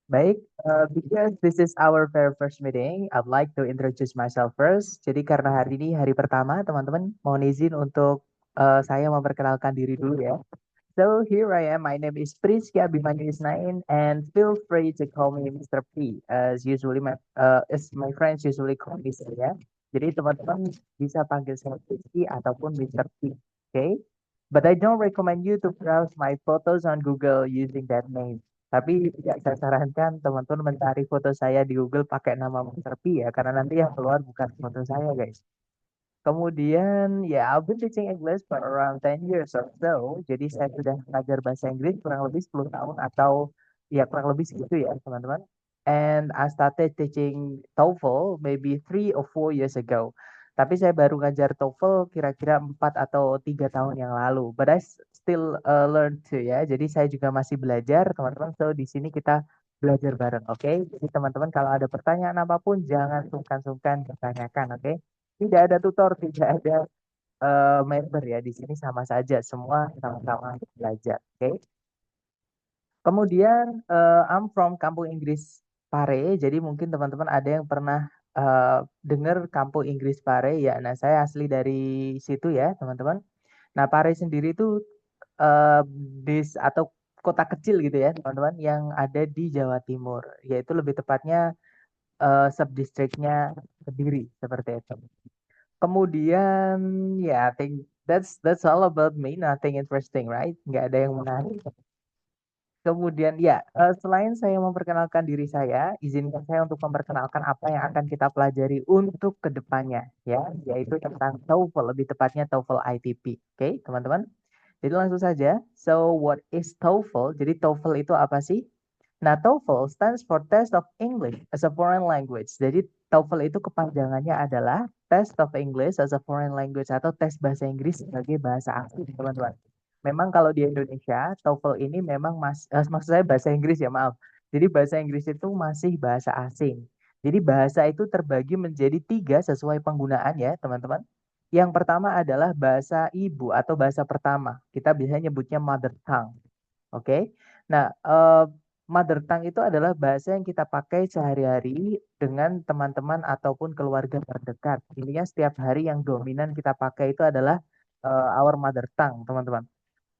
Baik, because this is our very first meeting, I'd like to introduce myself first. Jadi karena hari ini hari pertama, teman-teman mohon izin untuk saya memperkenalkan diri dulu ya. So here I am. My name is Priska Abimanyu Isnain, and feel free to call me Mr. P. As my friends usually call me saya. Jadi teman-teman bisa panggil saya Priski ataupun Mr. P. Okay? But I don't recommend you to browse my photos on Google using that name. Tapi tidak saya sarankan teman-teman mencari foto saya di Google pakai nama Mr. P ya, karena nanti yang keluar bukan foto saya, guys. Kemudian, ya, I've been teaching English for around 10 years or so. Jadi saya sudah belajar bahasa Inggris kurang lebih 10 tahun atau ya kurang lebih segitu ya, teman-teman. And I started teaching TOEFL maybe 3 or 4 years ago. Tapi saya baru ngajar TOEFL kira-kira 4 atau 3 tahun yang lalu. But I still learn too ya. Jadi saya juga masih belajar, teman-teman. So di sini kita belajar bareng, oke? Jadi teman-teman kalau ada pertanyaan apapun jangan sungkan-sungkan bertanyakan, oke? Tidak ada tutor, tidak ada member ya. Di sini sama saja, semua sama-sama belajar. Oke. Kemudian I'm from Kampung Inggris Pare. Jadi mungkin teman-teman ada yang pernah dengar Kampung Inggris Pare ya. Nah, saya asli dari situ ya, teman-teman. Nah, Pare sendiri itu atau kota kecil gitu ya, teman-teman, yang ada di Jawa Timur, yaitu lebih tepatnya subdistriknya Kediri seperti itu. Kemudian ya, I think that's all about me. Nothing interesting, right? Nggak ada yang menarik. Kemudian ya, selain saya memperkenalkan diri saya, izinkan saya untuk memperkenalkan apa yang akan kita pelajari untuk kedepannya, ya, yaitu tentang TOEFL, lebih tepatnya TOEFL ITP. Oke, teman-teman. Jadi langsung saja. So, what is TOEFL? Jadi TOEFL itu apa sih? Nah, TOEFL stands for Test of English as a Foreign Language. Jadi TOEFL itu kepanjangannya adalah Test of English as a Foreign Language atau tes bahasa Inggris sebagai bahasa asing, teman-teman. Memang kalau di Indonesia, TOEFL ini memang maksud saya bahasa Inggris ya, maaf. Jadi bahasa Inggris itu masih bahasa asing. Jadi bahasa itu terbagi menjadi 3 sesuai penggunaan ya, teman-teman. Yang pertama adalah bahasa ibu atau bahasa pertama. Kita biasanya nyebutnya mother tongue. Oke. Nah, mother tongue itu adalah bahasa yang kita pakai sehari-hari dengan teman-teman ataupun keluarga terdekat. Intinya setiap hari yang dominan kita pakai itu adalah our mother tongue, teman-teman.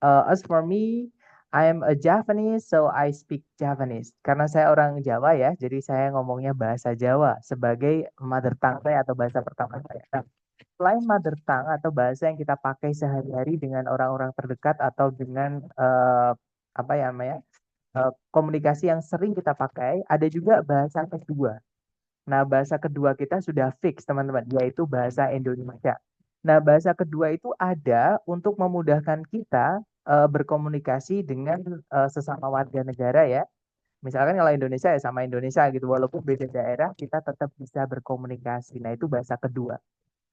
As for me, I am a Japanese, so I speak Japanese. Karena saya orang Jawa ya, jadi saya ngomongnya bahasa Jawa sebagai mother tongue saya atau bahasa pertama saya. Nah, selain mother tongue atau bahasa yang kita pakai sehari-hari dengan orang-orang terdekat atau dengan apa ya namanya komunikasi yang sering kita pakai, ada juga bahasa kedua. Nah, bahasa kedua kita sudah fix, teman-teman, yaitu bahasa Indonesia. Nah, bahasa kedua itu ada untuk memudahkan kita berkomunikasi dengan sesama warga negara ya. Misalkan kalau Indonesia ya sama Indonesia gitu, walaupun beda daerah, kita tetap bisa berkomunikasi. Nah, itu bahasa kedua.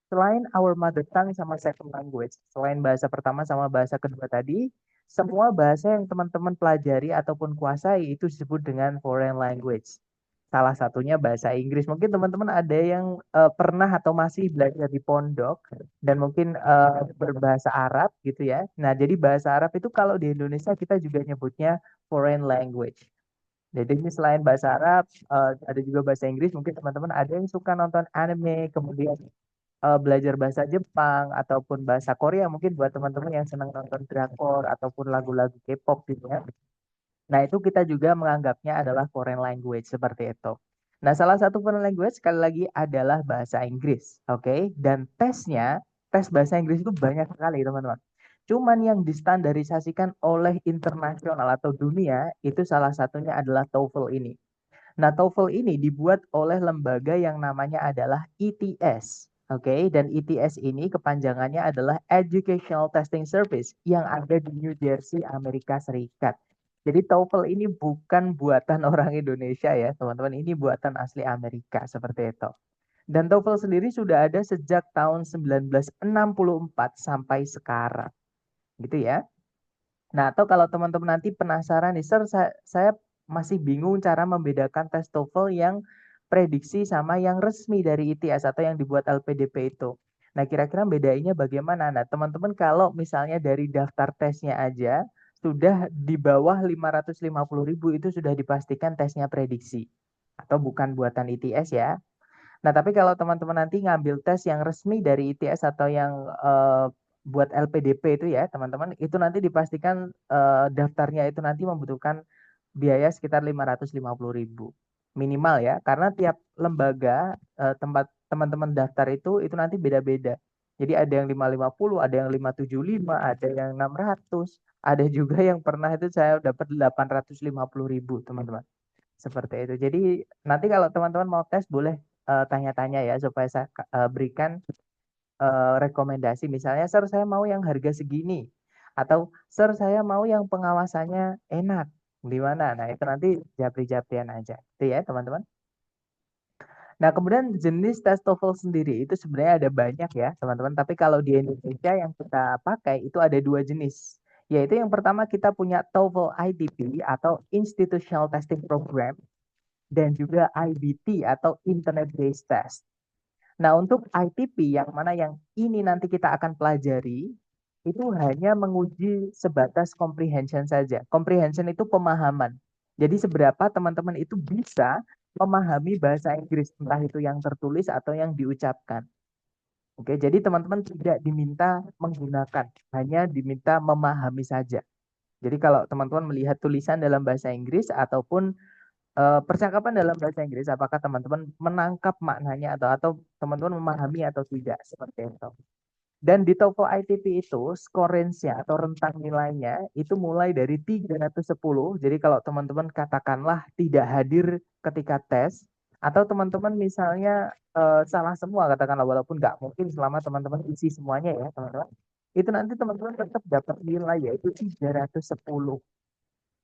Selain our mother tongue sama second language, selain bahasa pertama sama bahasa kedua tadi, semua bahasa yang teman-teman pelajari ataupun kuasai itu disebut dengan foreign language. Salah satunya bahasa Inggris. Mungkin teman-teman ada yang pernah atau masih belajar di pondok dan mungkin berbahasa Arab gitu ya. Nah, jadi bahasa Arab itu kalau di Indonesia kita juga nyebutnya foreign language. Jadi ini selain bahasa Arab, ada juga bahasa Inggris. Mungkin teman-teman ada yang suka nonton anime, kemudian belajar bahasa Jepang ataupun bahasa Korea mungkin buat teman-teman yang senang nonton drakor ataupun lagu-lagu K-pop gitu ya. Nah, itu kita juga menganggapnya adalah foreign language seperti itu. Nah, salah satu foreign language sekali lagi adalah bahasa Inggris, oke? Dan tes bahasa Inggris itu banyak sekali, teman-teman. Cuman yang distandarisasikan oleh internasional atau dunia itu salah satunya adalah TOEFL ini. Nah, TOEFL ini dibuat oleh lembaga yang namanya adalah ETS. Oke, dan ETS ini kepanjangannya adalah Educational Testing Service yang ada di New Jersey, Amerika Serikat. Jadi TOEFL ini bukan buatan orang Indonesia ya, teman-teman. Ini buatan asli Amerika seperti itu. Dan TOEFL sendiri sudah ada sejak tahun 1964 sampai sekarang. Gitu ya. Nah, atau kalau teman-teman nanti penasaran nih, Sir, saya masih bingung cara membedakan tes TOEFL yang prediksi sama yang resmi dari ITS atau yang dibuat LPDP itu. Nah, kira-kira bedainnya bagaimana? Nah, teman-teman kalau misalnya dari daftar tesnya aja sudah di bawah 550.000 itu sudah dipastikan tesnya prediksi atau bukan buatan ITS ya. Nah, tapi kalau teman-teman nanti ngambil tes yang resmi dari ITS atau yang buat LPDP itu ya, teman-teman, itu nanti dipastikan daftarnya itu nanti membutuhkan biaya sekitar 550.000 minimal ya, karena tiap lembaga tempat teman-teman daftar itu nanti beda-beda. Jadi ada yang 550, ada yang 575, ada yang 600, ada juga yang pernah itu saya dapat 850.000, teman-teman. Seperti itu. Jadi nanti kalau teman-teman mau tes boleh tanya-tanya ya supaya saya berikan rekomendasi. Misalnya, Sir saya mau yang harga segini. Atau Sir saya mau yang pengawasannya enak. Di mana? Nah itu nanti japri-japrian aja. Itu ya teman-teman. Nah kemudian jenis tes TOEFL sendiri itu sebenarnya ada banyak ya teman-teman. Tapi kalau di Indonesia yang kita pakai itu ada dua jenis. Yaitu yang pertama kita punya TOEFL ITP atau Institutional Testing Program dan juga IBT atau Internet Based Test. Nah, untuk ITP yang mana yang ini nanti kita akan pelajari, itu hanya menguji sebatas comprehension saja. Comprehension itu pemahaman. Jadi seberapa teman-teman itu bisa memahami bahasa Inggris, entah itu yang tertulis atau yang diucapkan. Oke, jadi teman-teman tidak diminta menggunakan, hanya diminta memahami saja. Jadi kalau teman-teman melihat tulisan dalam bahasa Inggris ataupun percakapan dalam bahasa Inggris, apakah teman-teman menangkap maknanya atau teman-teman memahami atau tidak seperti itu. Dan di TOEFL ITP itu skor range-nya atau rentang nilainya itu mulai dari 310. Jadi kalau teman-teman katakanlah tidak hadir ketika tes atau teman-teman misalnya salah semua katakanlah walaupun nggak mungkin selama teman-teman isi semuanya ya teman-teman. Itu nanti teman-teman tetap dapat nilai yaitu 310.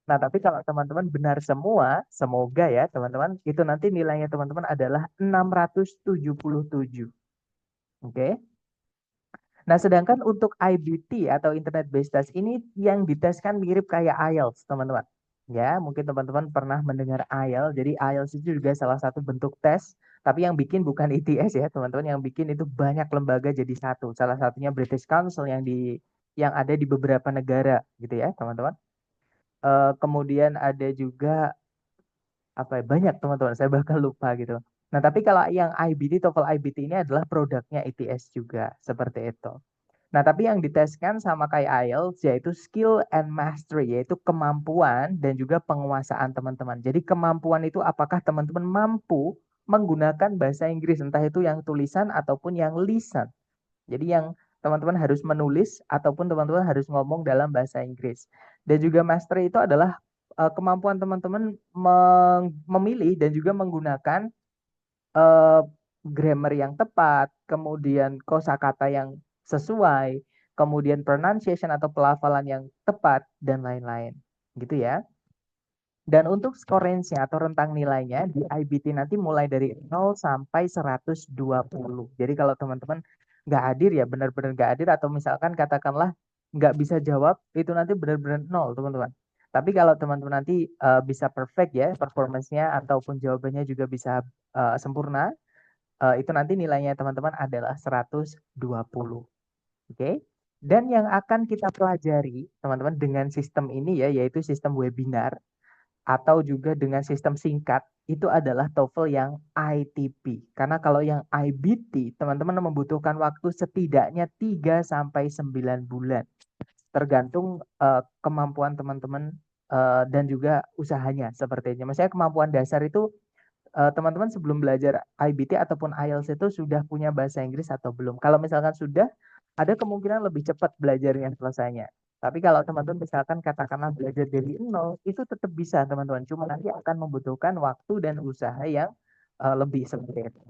Nah, tapi kalau teman-teman benar semua, semoga ya teman-teman, itu nanti nilainya teman-teman adalah 677. Oke. Nah, sedangkan untuk IBT atau Internet Based Test ini yang diteskan mirip kayak IELTS, teman-teman. Ya, mungkin teman-teman pernah mendengar IELTS. Jadi IELTS itu juga salah satu bentuk tes, tapi yang bikin bukan ITS ya, teman-teman. Yang bikin itu banyak lembaga jadi satu. Salah satunya British Council yang ada di beberapa negara gitu ya, teman-teman. Kemudian ada juga apa ya, banyak teman-teman, saya bahkan lupa gitu. Nah, tapi kalau yang IBT, TOEFL IBT ini adalah produknya ITS juga, seperti itu. Nah, tapi yang diteskan sama kayak IELTS yaitu skill and mastery, yaitu kemampuan dan juga penguasaan teman-teman. Jadi kemampuan itu apakah teman-teman mampu menggunakan bahasa Inggris, entah itu yang tulisan ataupun yang lisan. Jadi yang teman-teman harus menulis ataupun teman-teman harus ngomong dalam bahasa Inggris. Dan juga mastery itu adalah kemampuan teman-teman memilih dan juga menggunakan uh, grammar yang tepat, kemudian kosakata yang sesuai, kemudian pronunciation atau pelafalan yang tepat dan lain-lain. Gitu ya. Dan untuk skor range-nya atau rentang nilainya di IBT nanti mulai dari 0 sampai 120. Jadi kalau teman-teman nggak hadir ya benar-benar nggak hadir atau misalkan katakanlah nggak bisa jawab itu nanti benar-benar 0 teman-teman. Tapi kalau teman-teman nanti bisa perfect ya performance-nya ataupun jawabannya juga bisa sempurna, itu nanti nilainya teman-teman adalah 120. Oke. Dan yang akan kita pelajari teman-teman dengan sistem ini ya yaitu sistem webinar atau juga dengan sistem singkat itu adalah TOEFL yang ITP. Karena kalau yang IBT, teman-teman membutuhkan waktu setidaknya 3 sampai 9 bulan. Tergantung kemampuan teman-teman dan juga usahanya sepertinya. Maksudnya kemampuan dasar itu teman-teman sebelum belajar IBT ataupun IELTS itu sudah punya bahasa Inggris atau belum. Kalau misalkan sudah, ada kemungkinan lebih cepat belajarnya selesainya. Tapi kalau teman-teman misalkan katakanlah belajar dari nol, itu tetap bisa teman-teman. Cuma nanti akan membutuhkan waktu dan usaha yang lebih seperti itu.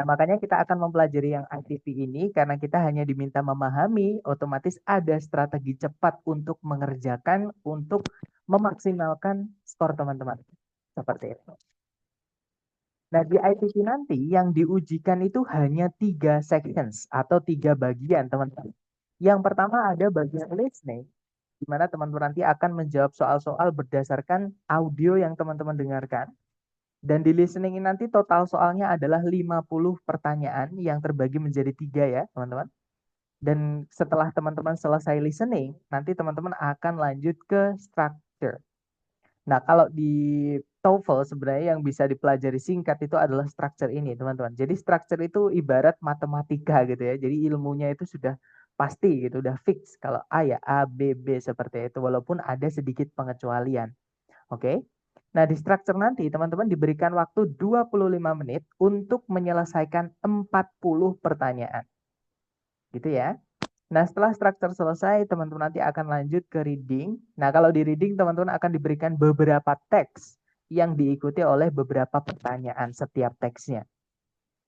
Nah, makanya kita akan mempelajari yang ITP ini karena kita hanya diminta memahami, otomatis ada strategi cepat untuk mengerjakan, untuk memaksimalkan skor teman-teman. Seperti itu. Nah, di ITP nanti yang diujikan itu hanya 3 sections atau 3 bagian, teman-teman. Yang pertama ada bagian listening, di mana teman-teman nanti akan menjawab soal-soal berdasarkan audio yang teman-teman dengarkan. Dan di listening ini nanti total soalnya adalah 50 pertanyaan yang terbagi menjadi 3 ya, teman-teman. Dan setelah teman-teman selesai listening, nanti teman-teman akan lanjut ke structure. Nah, kalau di TOEFL sebenarnya yang bisa dipelajari singkat itu adalah structure ini, teman-teman. Jadi structure itu ibarat matematika gitu ya. Jadi ilmunya itu sudah pasti gitu, udah fix. Kalau A ya A, B, B seperti itu. Walaupun ada sedikit pengecualian. Oke. Nah, di structure nanti teman-teman diberikan waktu 25 menit untuk menyelesaikan 40 pertanyaan. Gitu ya. Nah, setelah structure selesai, teman-teman nanti akan lanjut ke reading. Nah, kalau di reading, teman-teman akan diberikan beberapa teks yang diikuti oleh beberapa pertanyaan setiap teksnya.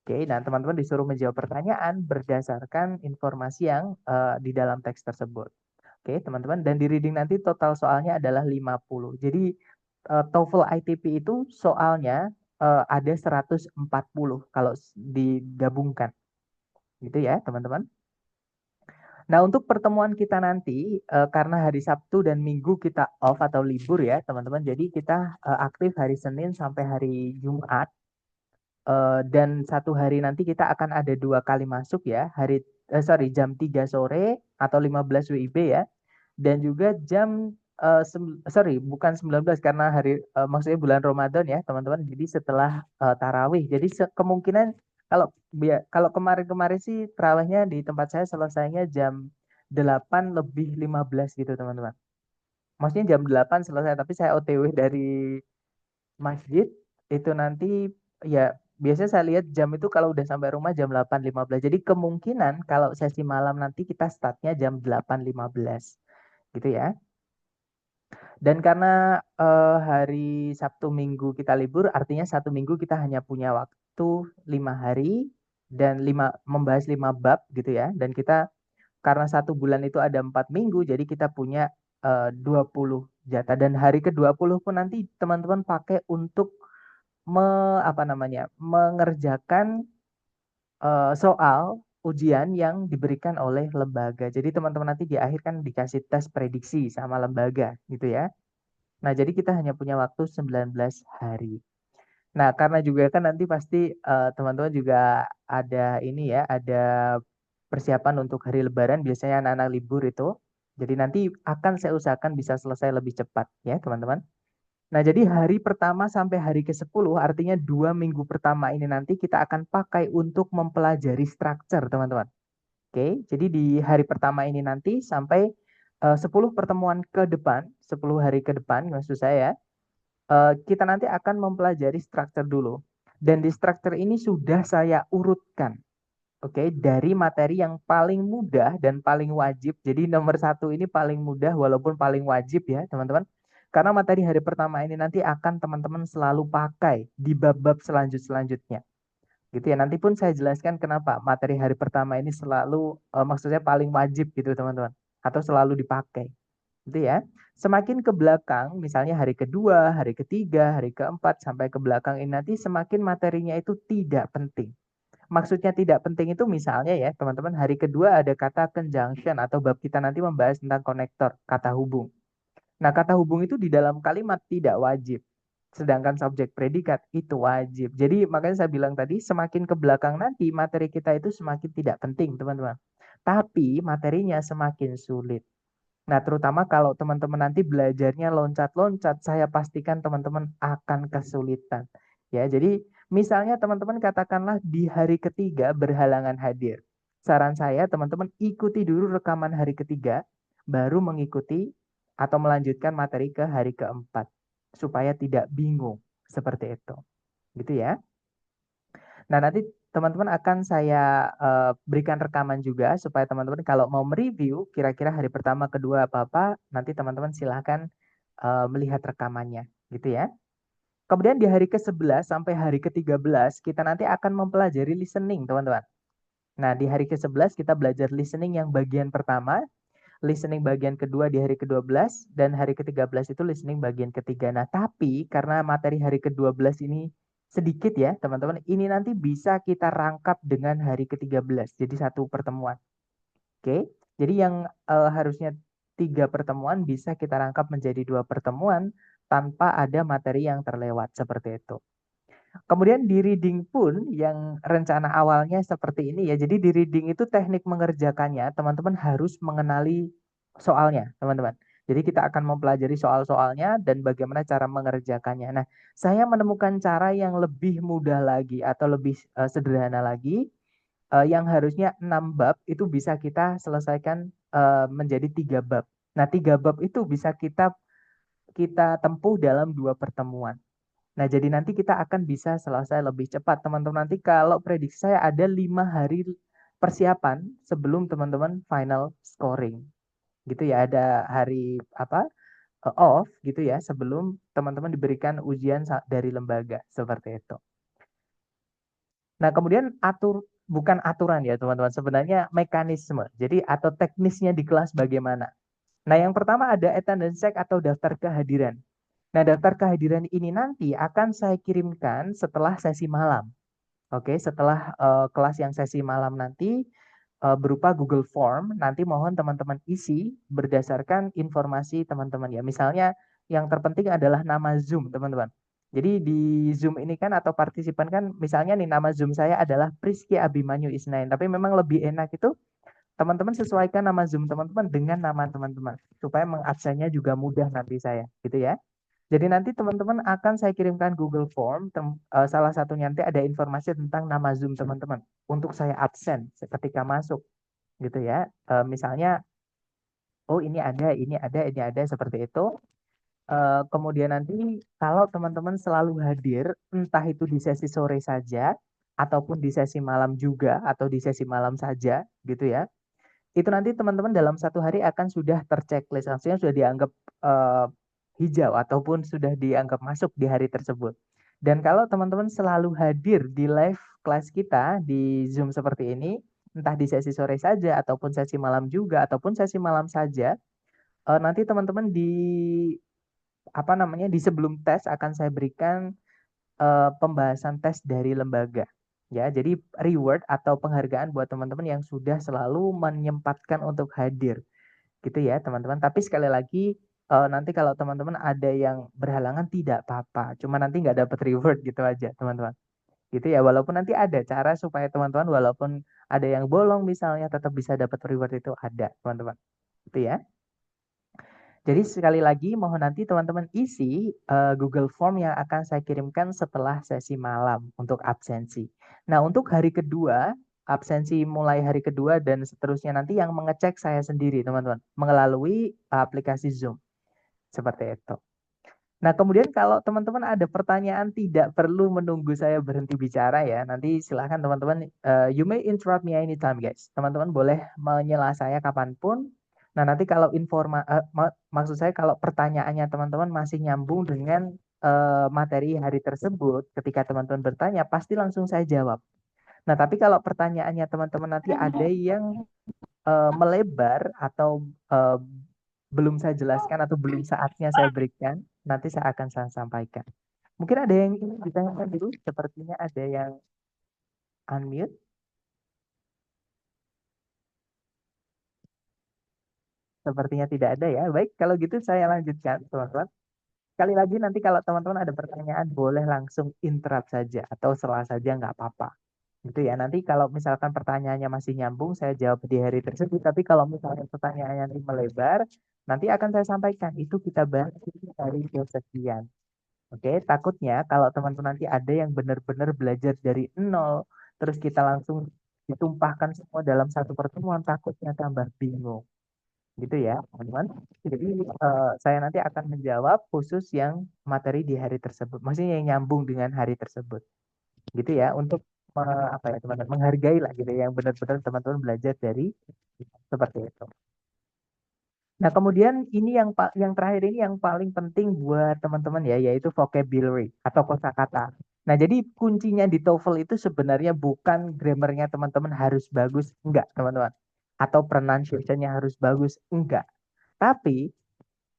Oke, nah teman-teman disuruh menjawab pertanyaan berdasarkan informasi yang di dalam teks tersebut. Oke, teman-teman. Dan di reading nanti total soalnya adalah 50. Jadi, TOEFL ITP itu soalnya ada 140 kalau digabungkan. Gitu ya, teman-teman. Nah, untuk pertemuan kita nanti, karena hari Sabtu dan Minggu kita off atau libur ya, teman-teman. Jadi kita aktif hari Senin sampai hari Jumat. Dan satu hari nanti kita akan ada 2 kali masuk ya, jam 3 sore atau 15 WIB ya. Dan juga bukan 19 karena maksudnya bulan Ramadan ya, teman-teman. Jadi setelah tarawih. Jadi kemungkinan kalau kemarin-kemarin sih tarawihnya di tempat saya selesainya jam 8 lebih 15 gitu, teman-teman. Maksudnya jam 8 selesai, tapi saya OTW dari masjid itu nanti ya biasanya saya lihat jam itu kalau udah sampai rumah jam 8.15. Jadi kemungkinan kalau sesi malam nanti kita startnya jam 8.15 gitu ya. Dan karena hari Sabtu Minggu kita libur, artinya 1 minggu kita hanya punya waktu 5 hari dan membahas 5 bab gitu ya. Dan kita karena 1 bulan itu ada 4 minggu, jadi kita punya 20 jatah. Dan hari ke-20 pun nanti teman-teman pakai untuk mengerjakan soal ujian yang diberikan oleh lembaga. Jadi teman-teman nanti di akhir kan dikasih tes prediksi sama lembaga gitu ya. Nah, jadi kita hanya punya waktu 19 hari. Nah, karena juga kan nanti pasti teman-teman juga ada ini ya, ada persiapan untuk hari Lebaran, biasanya anak-anak libur itu. Jadi nanti akan saya usahakan bisa selesai lebih cepat ya, teman-teman. Nah, jadi hari pertama sampai hari ke-10, artinya 2 minggu pertama ini nanti kita akan pakai untuk mempelajari structure, teman-teman. Oke, jadi di hari pertama ini nanti sampai 10 pertemuan ke depan, 10 hari ke depan, maksud saya, kita nanti akan mempelajari structure dulu. Dan di structure ini sudah saya urutkan, oke, dari materi yang paling mudah dan paling wajib. Jadi nomor 1 ini paling mudah walaupun paling wajib ya, teman-teman. Karena materi hari pertama ini nanti akan teman-teman selalu pakai di bab-bab selanjutnya. Gitu ya. Nanti pun saya jelaskan kenapa materi hari pertama ini selalu maksudnya paling wajib gitu, teman-teman. Atau selalu dipakai. Gitu ya. Semakin ke belakang, misalnya hari kedua, hari ketiga, hari keempat, sampai ke belakang ini nanti semakin materinya itu tidak penting. Maksudnya tidak penting itu misalnya ya, teman-teman, hari kedua ada kata conjunction atau bab kita nanti membahas tentang konektor, kata hubung. Nah, kata hubung itu di dalam kalimat tidak wajib. Sedangkan subjek predikat itu wajib. Jadi makanya saya bilang tadi, semakin ke belakang nanti materi kita itu semakin tidak penting, teman-teman. Tapi materinya semakin sulit. Nah, terutama kalau teman-teman nanti belajarnya loncat-loncat, saya pastikan teman-teman akan kesulitan. Ya, jadi misalnya teman-teman katakanlah di hari ketiga berhalangan hadir. Saran saya teman-teman ikuti dulu rekaman hari ketiga, baru mengikuti atau melanjutkan materi ke hari keempat. Supaya tidak bingung. Seperti itu. Gitu ya. Nah, nanti teman-teman akan saya berikan rekaman juga supaya teman-teman kalau mau mereview kira-kira hari pertama, kedua apa-apa, nanti teman-teman silahkan melihat rekamannya, gitu ya. Kemudian di hari ke-11 sampai hari ke-13 kita nanti akan mempelajari listening, teman-teman. Nah, di hari ke-11 kita belajar listening yang bagian pertama, listening bagian kedua di hari ke-12, dan hari ke-13 itu listening bagian ketiga. Nah, tapi karena materi hari ke-12 ini sedikit ya, teman-teman, ini nanti bisa kita rangkap dengan hari ke-13. Jadi satu pertemuan. Oke, jadi yang harusnya 3 pertemuan bisa kita rangkap menjadi 2 pertemuan tanpa ada materi yang terlewat seperti itu. Kemudian di reading pun yang rencana awalnya seperti ini ya. Jadi di reading itu teknik mengerjakannya teman-teman harus mengenali soalnya, teman-teman. Jadi kita akan mempelajari soal-soalnya dan bagaimana cara mengerjakannya. Nah, saya menemukan cara yang lebih mudah lagi atau lebih sederhana lagi, yang harusnya 6 bab itu bisa kita selesaikan menjadi 3 bab. Nah, 3 bab itu bisa kita kita tempuh dalam 2 pertemuan. Nah, jadi nanti kita akan bisa selesai lebih cepat, teman-teman. Nanti kalau prediksi saya ada 5 hari persiapan sebelum teman-teman final scoring. Gitu ya, ada hari apa off gitu ya sebelum teman-teman diberikan ujian dari lembaga seperti itu. Nah, kemudian bukan aturan ya, teman-teman. Sebenarnya mekanisme. Jadi atau teknisnya di kelas bagaimana. Nah, yang pertama ada attendance check atau daftar kehadiran. Nah, daftar kehadiran ini nanti akan saya kirimkan setelah sesi malam. Oke, setelah kelas yang sesi malam nanti berupa Google Form, nanti mohon teman-teman isi berdasarkan informasi teman-teman ya. Misalnya yang terpenting adalah nama Zoom, teman-teman. Jadi di Zoom ini kan atau partisipan kan misalnya nih nama Zoom saya adalah Priski Abimanyu Isnain, tapi memang lebih enak itu teman-teman sesuaikan nama Zoom teman-teman dengan nama teman-teman supaya mengaksennya juga mudah nanti saya, gitu ya. Jadi nanti teman-teman akan saya kirimkan Google Form, salah satunya nanti ada informasi tentang nama Zoom teman-teman untuk saya absen ketika masuk, gitu ya. Misalnya, oh ini ada, ini ada, ini ada seperti itu. Kemudian nanti kalau teman-teman selalu hadir, entah itu di sesi sore saja, ataupun di sesi malam juga, atau di sesi malam saja, gitu ya. Itu nanti teman-teman dalam 1 hari akan sudah terchecklist, artinya sudah dianggap uh, hijau ataupun sudah dianggap masuk di hari tersebut. Dan kalau teman-teman selalu hadir di live kelas kita di Zoom seperti ini, entah di sesi sore saja ataupun sesi malam juga ataupun sesi malam saja, nanti teman-teman di apa namanya di sebelum tes akan saya berikan pembahasan tes dari lembaga. Ya, jadi reward atau penghargaan buat teman-teman yang sudah selalu menyempatkan untuk hadir gitu ya teman-teman. Tapi sekali lagi nanti kalau teman-teman ada yang berhalangan tidak apa-apa, cuma nanti nggak dapat reward gitu aja teman-teman. Gitu ya, walaupun nanti ada cara supaya teman-teman walaupun ada yang bolong misalnya tetap bisa dapat reward itu ada teman-teman. Itu ya. Jadi sekali lagi mohon nanti teman-teman isi Google Form yang akan saya kirimkan setelah sesi malam untuk absensi. Nah, untuk hari kedua, absensi mulai hari kedua dan seterusnya nanti yang mengecek saya sendiri, teman-teman, melalui aplikasi Zoom. Seperti itu. Nah, kemudian kalau teman-teman ada pertanyaan tidak perlu menunggu saya berhenti bicara ya. Nanti silahkan teman-teman, you may interrupt me anytime guys. Teman-teman boleh menyela saya kapanpun. Nah, nanti kalau maksud saya kalau pertanyaannya teman-teman masih nyambung dengan materi hari tersebut, ketika teman-teman bertanya, pasti langsung saya jawab. Nah, tapi kalau pertanyaannya teman-teman nanti ada yang melebar atau belum saya jelaskan atau belum saatnya saya berikan, nanti saya sampaikan. Mungkin ada yang ingin ditanyakan dulu, sepertinya ada yang unmute, sepertinya tidak ada ya. Baik, kalau gitu saya lanjutkan, teman-teman. Sekali lagi nanti kalau teman-teman ada pertanyaan, boleh langsung interrupt saja atau salah saja nggak apa-apa. Gitu ya. Nanti kalau misalkan pertanyaannya masih nyambung, saya jawab di hari tersebut. Tapi kalau misalnya pertanyaannya nanti melebar, nanti akan saya sampaikan. Itu kita bahas di hari kesekian. Oke, takutnya kalau teman-teman nanti ada yang benar-benar belajar dari nol, terus kita langsung ditumpahkan semua dalam satu pertemuan, takutnya tambah bingung. Gitu ya, teman-teman. Jadi saya nanti akan menjawab khusus yang materi di hari tersebut. Maksudnya yang nyambung dengan hari tersebut. Gitu ya, untuk apa ya teman-teman, menghargai lah gitu ya, yang benar-benar teman-teman belajar dari seperti itu. Nah, kemudian ini yang terakhir ini yang paling penting buat teman-teman ya, yaitu vocabulary atau kosakata. Nah, jadi kuncinya di TOEFL itu sebenarnya bukan grammarnya teman-teman harus bagus, enggak, teman-teman. Atau pronunciation-nya harus bagus, enggak. Tapi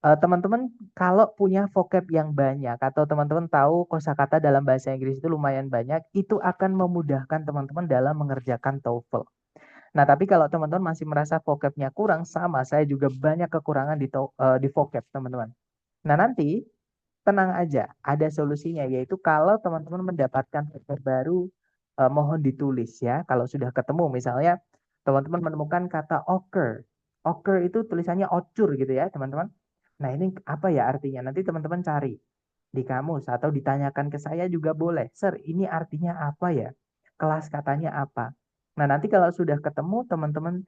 teman-teman kalau punya vocab yang banyak atau teman-teman tahu kosakata dalam bahasa Inggris itu lumayan banyak, itu akan memudahkan teman-teman dalam mengerjakan TOEFL. Nah, tapi kalau teman-teman masih merasa vocabnya kurang, sama saya juga banyak kekurangan di vocab, teman-teman. Nah, nanti tenang aja, ada solusinya, yaitu kalau teman-teman mendapatkan paper baru, mohon ditulis ya. Kalau sudah ketemu, misalnya teman-teman menemukan kata occur. Occur itu tulisannya ocur gitu ya, teman-teman. Nah, ini apa ya artinya? Nanti teman-teman cari di kamus atau ditanyakan ke saya juga boleh. Sir, ini artinya apa ya? Kelas katanya apa? Nah, nanti kalau sudah ketemu, teman-teman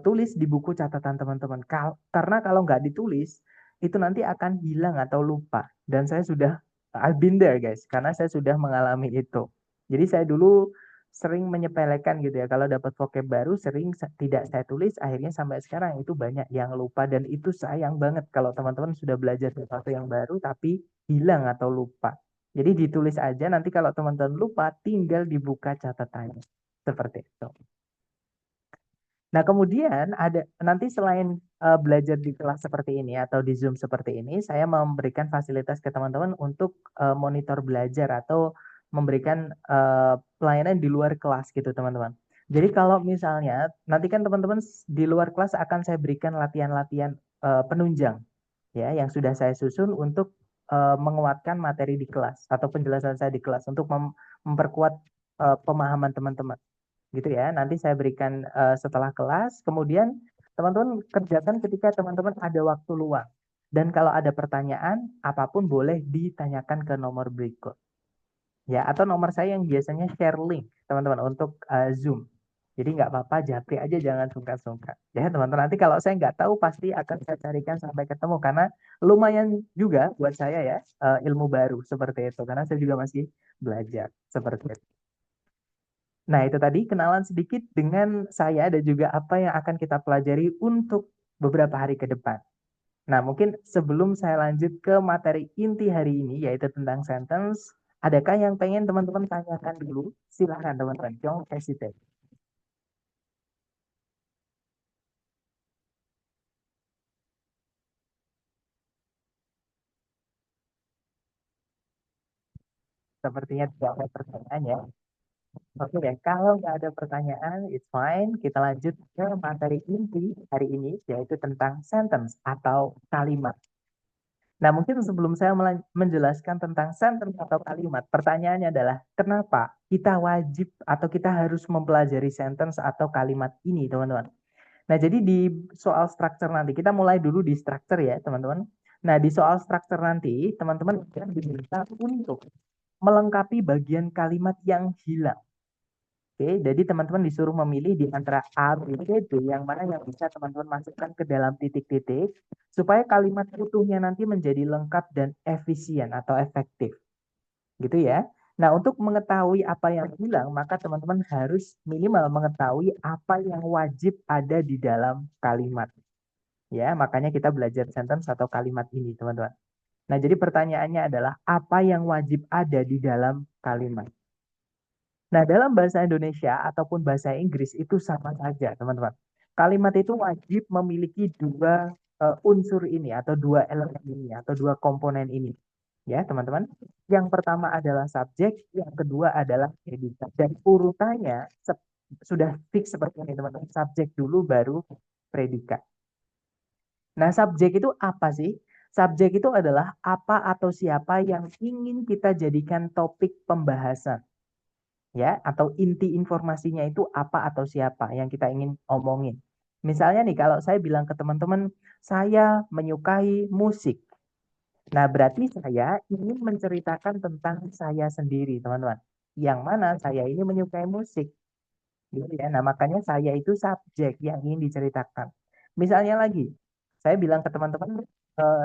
tulis di buku catatan teman-teman. Karena kalau nggak ditulis, itu nanti akan hilang atau lupa. Dan saya sudah, I've been there guys, karena saya sudah mengalami itu. Jadi saya dulu sering menyepelekan gitu ya. Kalau dapat vocab baru sering tidak saya tulis, akhirnya sampai sekarang itu banyak yang lupa. Dan itu sayang banget kalau teman-teman sudah belajar sesuatu yang baru tapi hilang atau lupa. Jadi ditulis aja, nanti kalau teman-teman lupa, tinggal dibuka catatannya. Seperti itu. Nah, kemudian ada nanti selain belajar di kelas seperti ini atau di Zoom seperti ini, saya memberikan fasilitas ke teman-teman untuk monitor belajar atau memberikan pelayanan di luar kelas gitu, teman-teman. Jadi kalau misalnya nanti kan teman-teman di luar kelas akan saya berikan latihan-latihan penunjang ya yang sudah saya susun untuk menguatkan materi di kelas atau penjelasan saya di kelas untuk memperkuat pemahaman teman-teman gitu ya. Nanti saya berikan setelah kelas, kemudian teman-teman kerjakan ketika teman-teman ada waktu luang. Dan kalau ada pertanyaan, apapun boleh ditanyakan ke nomor berikut. Ya, atau nomor saya yang biasanya share link, teman-teman, untuk Zoom. Jadi nggak apa-apa, japri aja, jangan sungkan-sungkan. Ya, teman-teman, nanti kalau saya nggak tahu, pasti akan saya carikan sampai ketemu. Karena lumayan juga buat saya ya, ilmu baru seperti itu. Karena saya juga masih belajar seperti itu. Nah, itu tadi kenalan sedikit dengan saya dan juga apa yang akan kita pelajari untuk beberapa hari ke depan. Nah, mungkin sebelum saya lanjut ke materi inti hari ini, yaitu tentang sentence, adakah yang pengen teman-teman tanyakan dulu? Silahkan teman-teman, don't hesitate. Sepertinya tidak ada pertanyaan ya. Oke deh, kalau nggak ada pertanyaan, it's fine. Kita lanjut ke materi inti hari ini, yaitu tentang sentence atau kalimat. Nah, mungkin sebelum saya menjelaskan tentang sentence atau kalimat, pertanyaannya adalah kenapa kita wajib atau kita harus mempelajari sentence atau kalimat ini, teman-teman. Nah, jadi di soal structure nanti, kita mulai dulu di structure ya, teman-teman. Nah, di soal structure nanti, teman-teman akan diminta untuk melengkapi bagian kalimat yang hilang. Oke, jadi teman-teman disuruh memilih di antara A, B, C, D yang mana yang bisa teman-teman masukkan ke dalam titik-titik supaya kalimat utuhnya nanti menjadi lengkap dan efisien atau efektif. Gitu ya. Nah, untuk mengetahui apa yang hilang, maka teman-teman harus minimal mengetahui apa yang wajib ada di dalam kalimat. Ya, makanya kita belajar sentence atau kalimat ini, teman-teman. Nah, jadi pertanyaannya adalah apa yang wajib ada di dalam kalimat? Nah, dalam bahasa Indonesia ataupun bahasa Inggris itu sama saja, teman-teman. Kalimat itu wajib memiliki dua unsur ini atau dua elemen ini atau dua komponen ini. Ya, teman-teman. Yang pertama adalah subjek, yang kedua adalah predikat. Dan urutannya sudah fix seperti ini, teman-teman. Subjek dulu baru predikat. Nah, subjek itu apa sih? Subjek itu adalah apa atau siapa yang ingin kita jadikan topik pembahasan ya atau inti informasinya itu apa atau siapa yang kita ingin omongin. Misalnya nih kalau saya bilang ke teman-teman saya menyukai musik. Nah, berarti saya ingin menceritakan tentang saya sendiri, teman-teman. Yang mana saya ini menyukai musik, gitu ya. Nah, makanya saya itu subjek yang ingin diceritakan. Misalnya lagi, saya bilang ke teman-teman,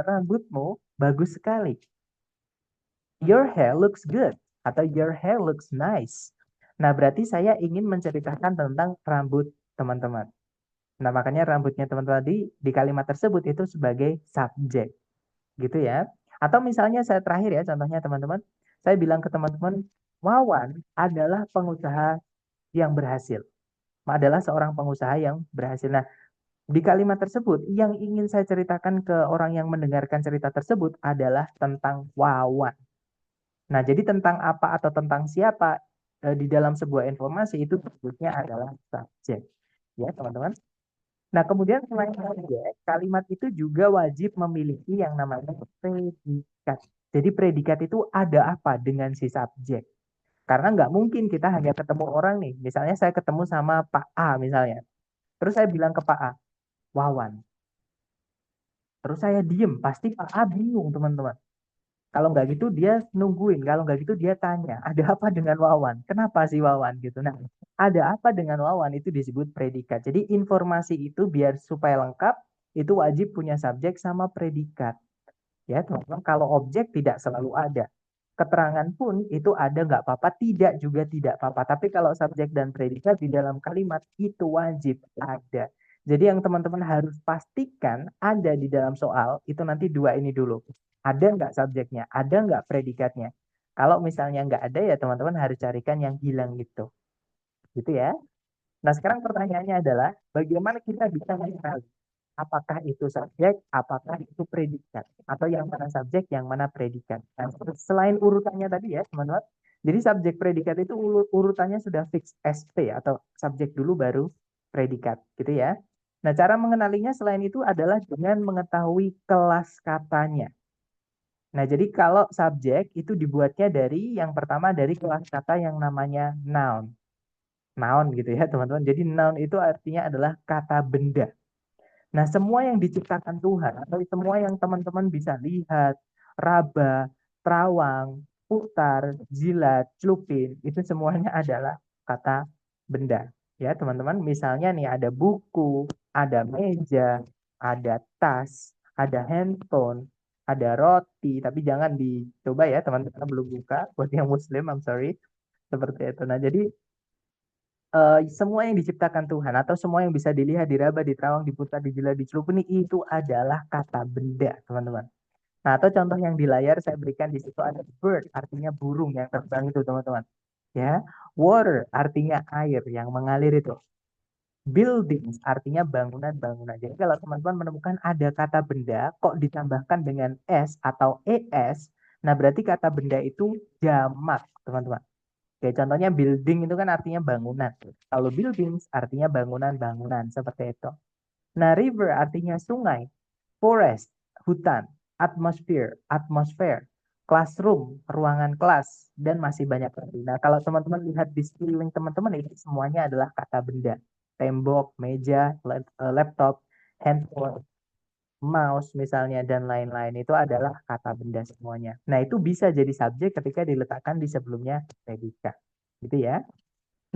rambutmu bagus sekali. Your hair looks good atau your hair looks nice. Nah, berarti saya ingin menceritakan tentang rambut teman-teman. Nah, makanya rambutnya teman-teman di kalimat tersebut itu sebagai subjek, gitu ya. Atau misalnya saya terakhir ya, contohnya teman-teman, saya bilang ke teman-teman, Wawan adalah pengusaha yang berhasil. Adalah seorang pengusaha yang berhasil. Nah, di kalimat tersebut yang ingin saya ceritakan ke orang yang mendengarkan cerita tersebut adalah tentang Wawan. Nah, jadi tentang apa atau tentang siapa di dalam sebuah informasi itu sebutnya adalah subjek. Ya, teman-teman. Nah, kemudian selain subjek, kalimat itu juga wajib memiliki yang namanya predikat. Jadi predikat itu ada apa dengan si subjek. Karena nggak mungkin kita hanya ketemu orang nih. Misalnya saya ketemu sama Pak A misalnya. Terus saya bilang ke Pak A, Wawan. Terus saya diem. Pasti Pak A bingung teman-teman. Kalau nggak gitu dia nungguin. Kalau nggak gitu dia tanya, ada apa dengan Wawan? Kenapa sih Wawan gitu? Nah, ada apa dengan Wawan itu disebut predikat. Jadi informasi itu biar supaya lengkap, itu wajib punya subjek sama predikat. Ya, teman-teman, kalau objek tidak selalu ada. Keterangan pun itu ada nggak apa-apa, tidak juga tidak apa-apa. Tapi kalau subjek dan predikat di dalam kalimat itu wajib ada. Jadi yang teman-teman harus pastikan ada di dalam soal itu nanti dua ini dulu. Ada nggak subjeknya? Ada nggak predikatnya? Kalau misalnya nggak ada ya teman-teman harus carikan yang hilang gitu. Gitu ya. Nah sekarang pertanyaannya adalah bagaimana kita bisa mengenali apakah itu subjek, apakah itu predikat, atau yang mana subjek, yang mana predikat. Nah, selain urutannya tadi ya, teman-teman. Jadi subjek predikat itu urutannya sudah fix SP atau subjek dulu baru predikat, gitu ya. Nah, cara mengenalinya selain itu adalah dengan mengetahui kelas katanya. Nah, jadi kalau subjek itu dibuatnya dari yang pertama dari kelas kata yang namanya noun. Noun gitu ya, teman-teman. Jadi noun itu artinya adalah kata benda. Nah, semua yang diciptakan Tuhan atau semua yang teman-teman bisa lihat, raba, terawang, putar, jilat, celupin, itu semuanya adalah kata benda. Ya, teman-teman, misalnya nih ada buku, ada meja, ada tas, ada handphone, ada roti, tapi jangan dicoba ya, teman-teman belum buka buat yang muslim, I'm sorry. Seperti itu. Nah, jadi semua yang diciptakan Tuhan atau semua yang bisa dilihat, diraba, diterawang, diputar, dijilat, dicelupin itu adalah kata benda, teman-teman. Nah, atau contoh yang di layar saya berikan di situ ada bird, artinya burung yang terbang itu, teman-teman. Ya, water artinya air yang mengalir itu. Buildings artinya bangunan-bangunan. Jadi kalau teman-teman menemukan ada kata benda kok ditambahkan dengan s atau es, nah berarti kata benda itu jamak, teman-teman. Kayak contohnya building itu kan artinya bangunan. Kalau buildings artinya bangunan-bangunan seperti itu. Nah, river artinya sungai, forest, hutan, atmosphere, atmosfer, classroom, ruangan kelas, dan masih banyak lagi. Nah, kalau teman-teman lihat di sekeliling teman-teman itu semuanya adalah kata benda. Tembok, meja, laptop, handphone, mouse misalnya, dan lain-lain itu adalah kata benda semuanya. Nah, itu bisa jadi subjek ketika diletakkan di sebelumnya predikat. Gitu ya.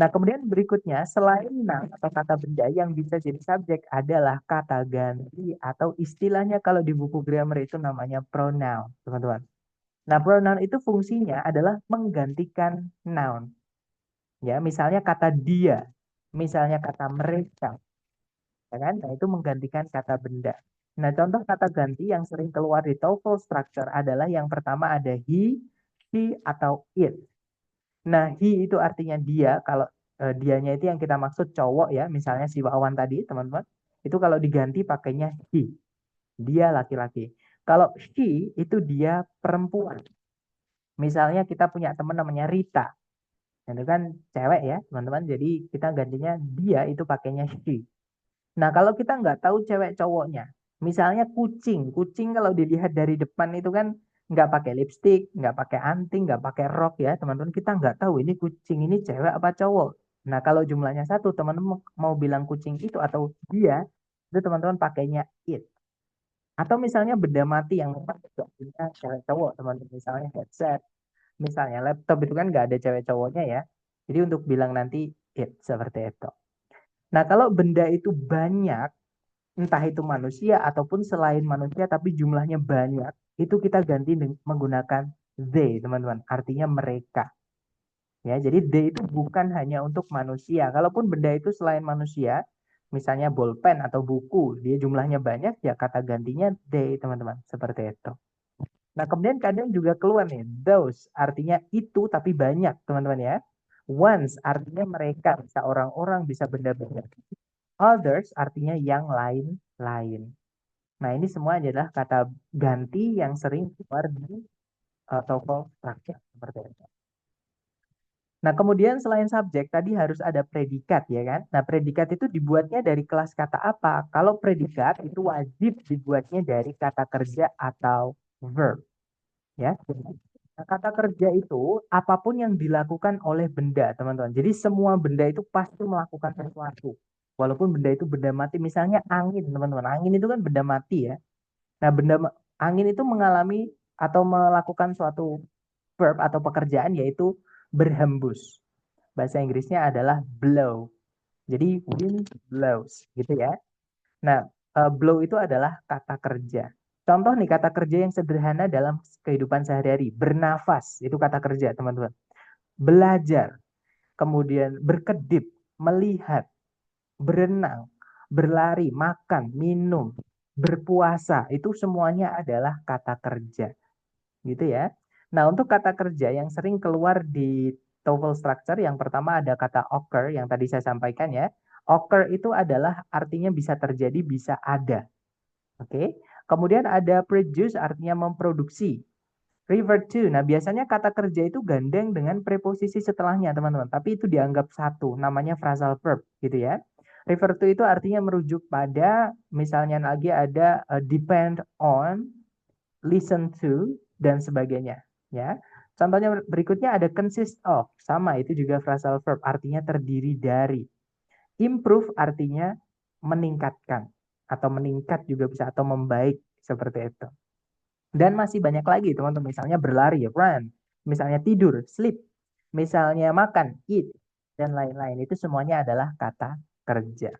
Nah, kemudian berikutnya, selain noun atau kata benda yang bisa jadi subjek adalah kata ganti atau istilahnya kalau di buku grammar itu namanya pronoun, teman-teman. Nah, pronoun itu fungsinya adalah menggantikan noun. Ya, misalnya kata dia, misalnya kata mereka, ya kan? Nah, itu menggantikan kata benda. Nah, contoh kata ganti yang sering keluar di TOEFL structure adalah yang pertama ada he, she, atau it. Nah, he itu artinya dia. Kalau dianya itu yang kita maksud cowok ya, misalnya si Wawan tadi, teman-teman. Itu kalau diganti pakainya he. Dia laki-laki. Kalau she itu dia perempuan. Misalnya kita punya teman namanya Rita. Itu kan cewek ya, teman-teman. Jadi kita gantinya dia itu pakainya she. Nah, kalau kita nggak tahu cewek cowoknya, misalnya kucing, kucing kalau dilihat dari depan itu kan nggak pakai lipstick, nggak pakai anting, nggak pakai rok ya, teman-teman. Kita nggak tahu ini kucing ini cewek apa cowok. Nah, kalau jumlahnya satu, teman-teman mau bilang kucing itu atau dia, itu teman-teman pakainya it. Atau misalnya benda mati yang memang juga punya cewek cowok, teman-teman. Misalnya headset, misalnya laptop itu kan nggak ada cewek cowoknya ya. Jadi untuk bilang nanti it seperti itu. Nah, kalau benda itu banyak, entah itu manusia ataupun selain manusia tapi jumlahnya banyak, itu kita ganti menggunakan they, teman-teman. Artinya mereka. Ya, jadi they itu bukan hanya untuk manusia. Kalaupun benda itu selain manusia, misalnya bolpen atau buku, dia jumlahnya banyak, ya kata gantinya they, teman-teman. Seperti itu. Nah, kemudian kadang juga keluar nih, those artinya itu tapi banyak, teman-teman ya. Ones artinya mereka, bisa orang-orang, bisa benda-benda. Others artinya yang lain-lain. Nah, ini semua adalah kata ganti yang sering keluar di TOEFL structure seperti itu. Nah, kemudian selain subjek tadi harus ada predikat ya kan? Nah, predikat itu dibuatnya dari kelas kata apa? Kalau predikat itu wajib dibuatnya dari kata kerja atau verb ya. Nah, kata kerja itu apapun yang dilakukan oleh benda, teman-teman. Jadi semua benda itu pasti melakukan sesuatu. Walaupun benda itu benda mati, misalnya angin, teman-teman. Angin itu kan benda mati ya. Nah, angin itu mengalami atau melakukan suatu verb atau pekerjaan yaitu berhembus. Bahasa Inggrisnya adalah blow. Jadi wind blows gitu ya. Nah, blow itu adalah kata kerja. Contoh nih kata kerja yang sederhana dalam kehidupan sehari-hari. Bernafas, itu kata kerja, teman-teman. Belajar, kemudian berkedip, melihat, berenang, berlari, makan, minum, berpuasa, itu semuanya adalah kata kerja. Gitu ya. Nah, untuk kata kerja yang sering keluar di TOEFL structure, yang pertama ada kata occur yang tadi saya sampaikan ya. Occur itu adalah artinya bisa terjadi, bisa ada. Oke. Kemudian ada produce artinya memproduksi. Revert to. Nah, biasanya kata kerja itu gandeng dengan preposisi setelahnya, teman-teman. Tapi itu dianggap satu, namanya phrasal verb, gitu ya. Revert to itu artinya merujuk pada, misalnya lagi ada depend on, listen to, dan sebagainya. Ya. Contohnya berikutnya ada consist of. Sama, itu juga phrasal verb, artinya terdiri dari. Improve artinya meningkatkan. Atau meningkat juga bisa, atau membaik, seperti itu. Dan masih banyak lagi teman-teman. Misalnya berlari, run. Misalnya tidur, sleep. Misalnya makan, eat. Dan lain-lain. Itu semuanya adalah kata kerja.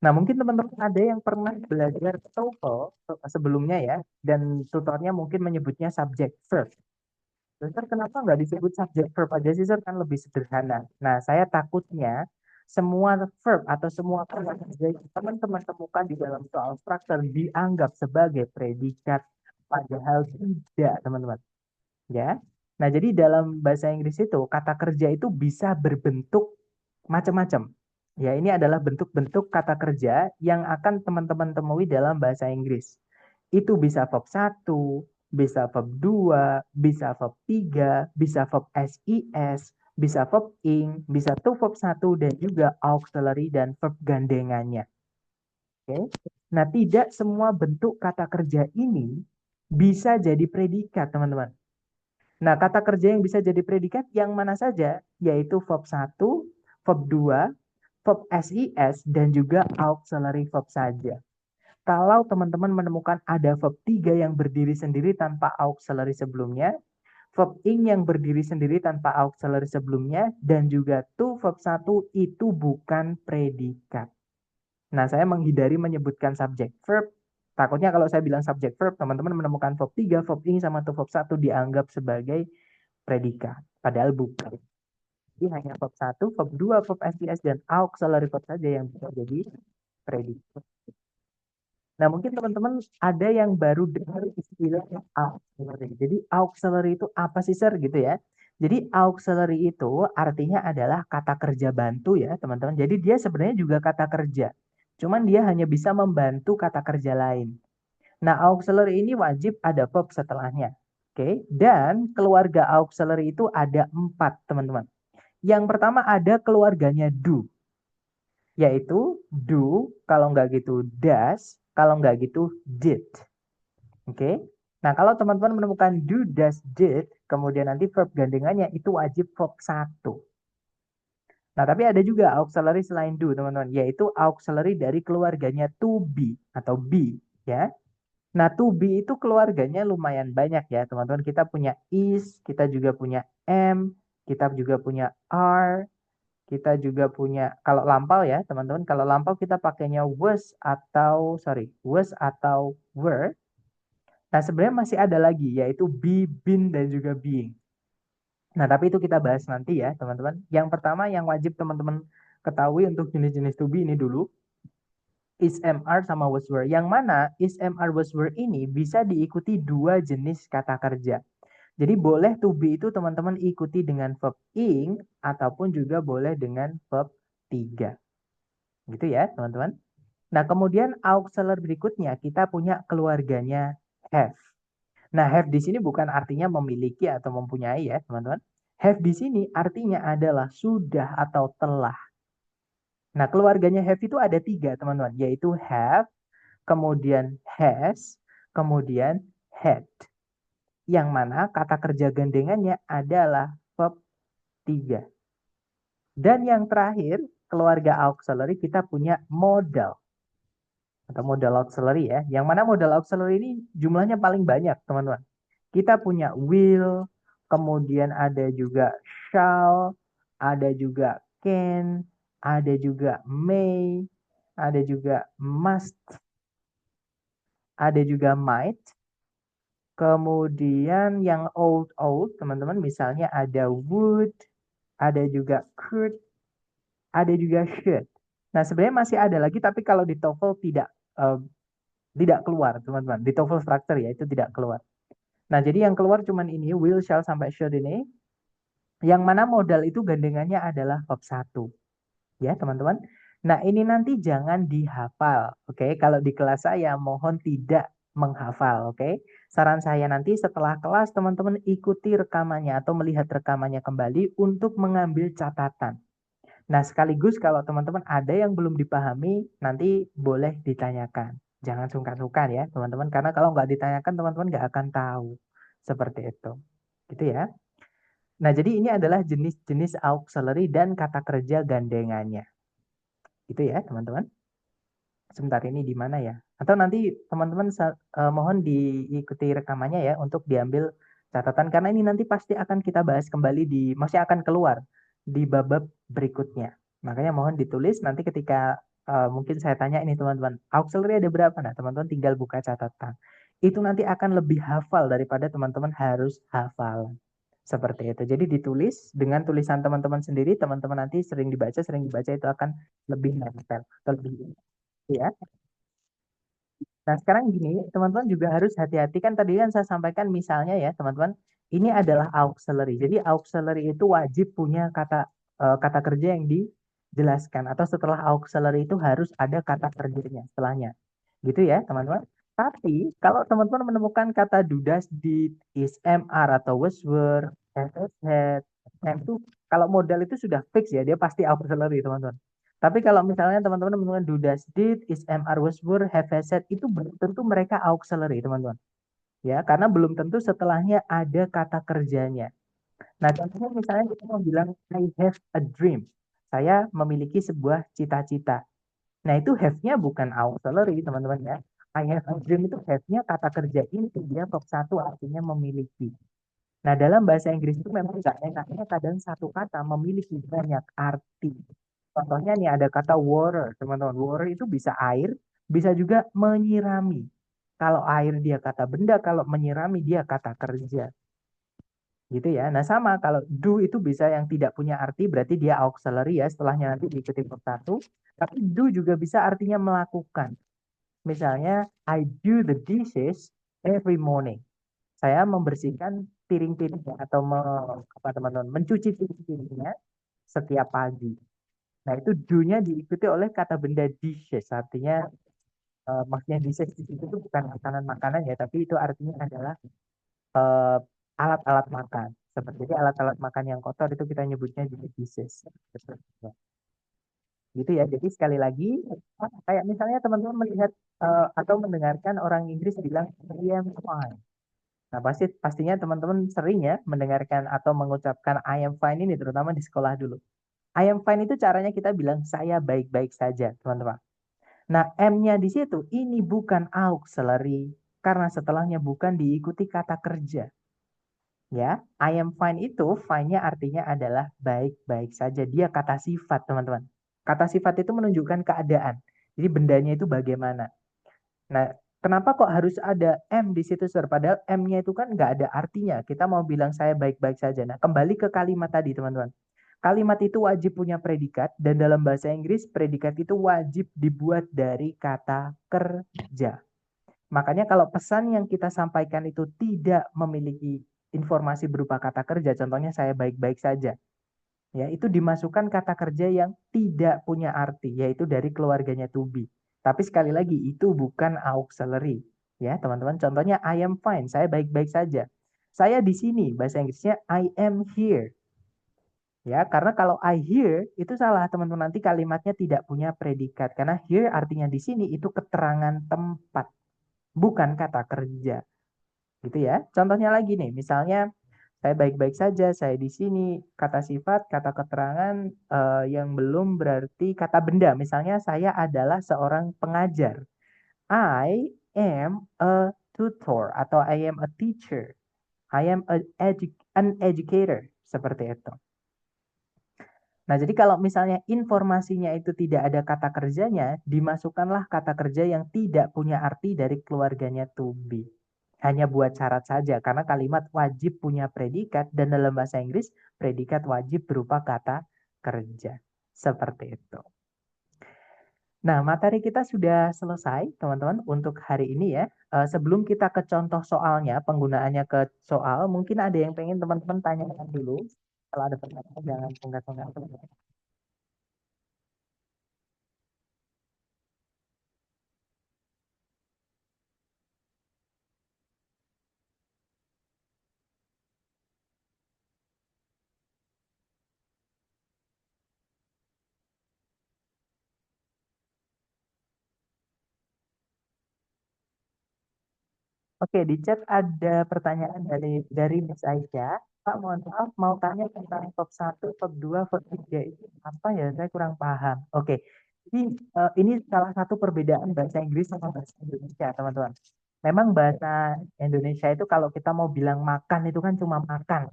Nah, mungkin teman-teman ada yang pernah belajar TOEFL sebelumnya ya. Dan tutornya mungkin menyebutnya subject verb. Sir, kenapa nggak disebut subject verb aja sih, Sir? Kan lebih sederhana. Nah, saya takutnya semua verb atau semua kata kerja yang teman-teman temukan di dalam soal structure dianggap sebagai predikat, padahal tidak, teman-teman. Ya. Nah, jadi dalam bahasa Inggris itu kata kerja itu bisa berbentuk macam-macam. Ya, ini adalah bentuk-bentuk kata kerja yang akan teman-teman temui dalam bahasa Inggris. Itu bisa verb 1, bisa verb 2, bisa verb 3, bisa verb SIS, bisa verb ing, bisa to verb 1 dan juga auxiliary dan verb gandengannya. Oke. Nah, tidak semua bentuk kata kerja ini bisa jadi predikat, teman-teman. Nah, kata kerja yang bisa jadi predikat yang mana saja? Yaitu verb 1, verb 2, verb SIS, dan juga auxiliary verb saja. Kalau teman-teman menemukan ada verb 3 yang berdiri sendiri tanpa auxiliary sebelumnya, verb ing yang berdiri sendiri tanpa auxiliary sebelumnya, dan juga to verb 1 itu bukan predikat. Nah, saya menghindari menyebutkan subject verb. Takutnya kalau saya bilang subject verb, teman-teman menemukan verb 3, verb ing, sama to verb 1 dianggap sebagai predikat. Padahal bukan. Jadi hanya verb 1, verb 2, verb STS, dan auxiliary verb saja yang bisa jadi predikat. Nah, mungkin teman-teman ada yang baru dengar istilah auxiliary. Jadi auxiliary itu apa sih, Sir? Gitu ya. Jadi auxiliary itu artinya adalah kata kerja bantu ya, teman-teman. Jadi dia sebenarnya juga kata kerja. Cuman dia hanya bisa membantu kata kerja lain. Nah, auxiliary ini wajib ada verb setelahnya. Oke, dan keluarga auxiliary itu ada 4, teman-teman. Yang pertama ada keluarganya do, yaitu do, kalau nggak gitu does, kalau nggak gitu did. Oke. Nah, kalau teman-teman menemukan do, does, did, kemudian nanti verb gandengannya itu wajib verb 1. Nah, tapi ada juga auxiliary selain do, teman-teman, yaitu auxiliary dari keluarganya to be atau be, ya. Nah, to be itu keluarganya lumayan banyak ya, teman-teman. Kita punya is, kita juga punya am, kita juga punya are, kita juga punya, kalau lampau ya, teman-teman, kalau lampau kita pakainya was atau were. Nah, sebenarnya masih ada lagi, yaitu be, been, dan juga being. Nah, tapi itu kita bahas nanti ya, teman-teman. Yang pertama yang wajib teman-teman ketahui untuk jenis-jenis to be ini dulu, is, am, are, sama was, were. Yang mana is, am, are, was, were ini bisa diikuti 2 jenis kata kerja. Jadi boleh to be itu teman-teman ikuti dengan verb ing ataupun juga boleh dengan verb 3. Gitu ya, teman-teman. Nah, kemudian auxiliary berikutnya kita punya keluarganya have. Nah, have di sini bukan artinya memiliki atau mempunyai ya, teman-teman. Have di sini artinya adalah sudah atau telah. Nah, keluarganya have itu ada 3, teman-teman, yaitu have, kemudian has, kemudian had. Yang mana kata kerja gandengannya adalah verb 3. Dan yang terakhir, keluarga auxiliary kita punya modal atau modal auxiliary ya. Yang mana modal auxiliary ini jumlahnya paling banyak, teman-teman. Kita punya will, kemudian ada juga shall, ada juga can, ada juga may, ada juga must, ada juga might. Kemudian yang old, teman-teman, misalnya ada would, ada juga could, ada juga should. Nah, sebenarnya masih ada lagi, tapi kalau di TOEFL tidak keluar, teman-teman. Di TOEFL structure ya, itu tidak keluar. Nah, jadi yang keluar cuman ini, will, shall, sampai should ini. Yang mana modal itu gandengannya adalah verb 1. Ya, teman-teman. Nah, ini nanti jangan dihafal. Oke, kalau di kelas saya mohon tidak menghafal. Oke, saran saya nanti setelah kelas teman-teman ikuti rekamannya atau melihat rekamannya kembali untuk mengambil catatan. Nah, sekaligus kalau teman-teman ada yang belum dipahami, nanti boleh ditanyakan. Jangan sungkan-sungkan ya, teman-teman. Karena kalau nggak ditanyakan, teman-teman nggak akan tahu. Seperti itu. Gitu ya. Nah, jadi ini adalah jenis-jenis auxiliary dan kata kerja gandengannya. Gitu ya, teman-teman. Sebentar, ini di mana ya? Atau nanti teman-teman mohon diikuti rekamannya ya untuk diambil catatan karena ini nanti pasti akan kita bahas kembali masih akan keluar di bab berikutnya. Makanya mohon ditulis nanti ketika mungkin saya tanya ini teman-teman, auxiliary ada berapa? Nah, teman-teman tinggal buka catatan. Itu nanti akan lebih hafal daripada teman-teman harus hafal. Seperti itu. Jadi ditulis dengan tulisan teman-teman sendiri, teman-teman nanti sering dibaca itu akan lebih nempel, lebih ya. Nah, sekarang gini, teman-teman juga harus hati-hati kan tadi kan saya sampaikan misalnya ya, teman-teman, ini adalah auxiliary. Jadi auxiliary itu wajib punya kata kerja yang dijelaskan atau setelah auxiliary itu harus ada kata kerjanya setelahnya. Gitu ya, teman-teman. Tapi kalau teman-teman menemukan kata do, does, did, is, am, are atau was, were, has, had, nah itu kalau modal itu sudah fix ya, dia pasti auxiliary, teman-teman. Tapi kalau misalnya teman-teman menemukan do, does, did, is, am, are, was, were, have, has, had, itu belum tentu mereka auxiliary, teman-teman. Ya, karena belum tentu setelahnya ada kata kerjanya. Nah, contohnya misalnya kita mau bilang I have a dream. Saya memiliki sebuah cita-cita. Nah, itu have-nya bukan auxiliary, teman-teman ya. I have a dream itu have-nya kata kerja inti, dia verb 1 artinya memiliki. Nah, dalam bahasa Inggris itu memang nggak enaknya kadang satu kata memiliki banyak arti. Contohnya nih ada kata water, teman-teman. Water itu bisa air, bisa juga menyirami. Kalau air dia kata benda, kalau menyirami dia kata kerja. Gitu ya. Nah, sama kalau do itu bisa yang tidak punya arti, berarti dia auxiliary ya, setelahnya nanti diikuti verb 1. Tapi do juga bisa artinya melakukan. Misalnya, I do the dishes every morning. Saya membersihkan piring-piringnya atau apa teman-teman, mencuci piring-piringnya setiap pagi. Nah, itu do-nya diikuti oleh kata benda dishes. Artinya, maksudnya dishes di situ itu bukan makanan-makanan ya, tapi itu artinya adalah eh, alat-alat makan. Seperti alat-alat makan yang kotor itu kita nyebutnya juga dishes. Gitu ya. Jadi sekali lagi, kayak misalnya teman-teman melihat atau mendengarkan orang Inggris bilang I am fine. Nah, pastinya teman-teman sering ya mendengarkan atau mengucapkan I am fine ini terutama di sekolah dulu. I am fine itu caranya kita bilang saya baik-baik saja, teman-teman. Nah, M-nya di situ ini bukan auxiliary karena setelahnya bukan diikuti kata kerja. Ya, I am fine itu fine-nya artinya adalah baik-baik saja. Dia kata sifat, teman-teman. Kata sifat itu menunjukkan keadaan. Jadi bendanya itu bagaimana. Nah, kenapa kok harus ada M di situ, Sir? Padahal M-nya itu kan nggak ada artinya. Kita mau bilang saya baik-baik saja. Nah, kembali ke kalimat tadi, teman-teman. Kalimat itu wajib punya predikat, dan dalam bahasa Inggris, predikat itu wajib dibuat dari kata kerja. Makanya kalau pesan yang kita sampaikan itu tidak memiliki informasi berupa kata kerja, contohnya saya baik-baik saja, ya itu dimasukkan kata kerja yang tidak punya arti, yaitu dari keluarganya to be. Tapi sekali lagi itu bukan auxiliary, ya teman-teman. Contohnya I am fine, saya baik-baik saja. Saya di sini, bahasa Inggrisnya I am here. Ya, karena kalau I hear itu salah teman-teman, nanti kalimatnya tidak punya predikat. Karena hear artinya di sini itu keterangan tempat, bukan kata kerja. Gitu ya. Contohnya lagi nih, misalnya saya baik-baik saja, saya di sini, kata sifat, kata keterangan yang belum berarti kata benda. Misalnya saya adalah seorang pengajar. I am a tutor atau I am a teacher. I am an educator. Seperti itu. Nah, jadi kalau misalnya informasinya itu tidak ada kata kerjanya, dimasukkanlah kata kerja yang tidak punya arti dari keluarganya to be. Hanya buat syarat saja, karena kalimat wajib punya predikat, dan dalam bahasa Inggris, predikat wajib berupa kata kerja. Seperti itu. Nah, materi kita sudah selesai, teman-teman, untuk hari ini ya. Sebelum kita ke contoh soalnya, penggunaannya ke soal, mungkin ada yang pengen teman-teman tanyakan dulu. Kalau ada pertanyaan, jangan sungkan-sungkan. Oke, di chat ada pertanyaan dari Miss Aisyah. Pak, mohon maaf, mau tanya tentang top 1, top 2, top 3 itu apa ya? Saya kurang paham. Oke, jadi ini salah satu perbedaan bahasa Inggris sama bahasa Indonesia, teman-teman. Memang bahasa Indonesia itu kalau kita mau bilang makan itu kan cuma makan,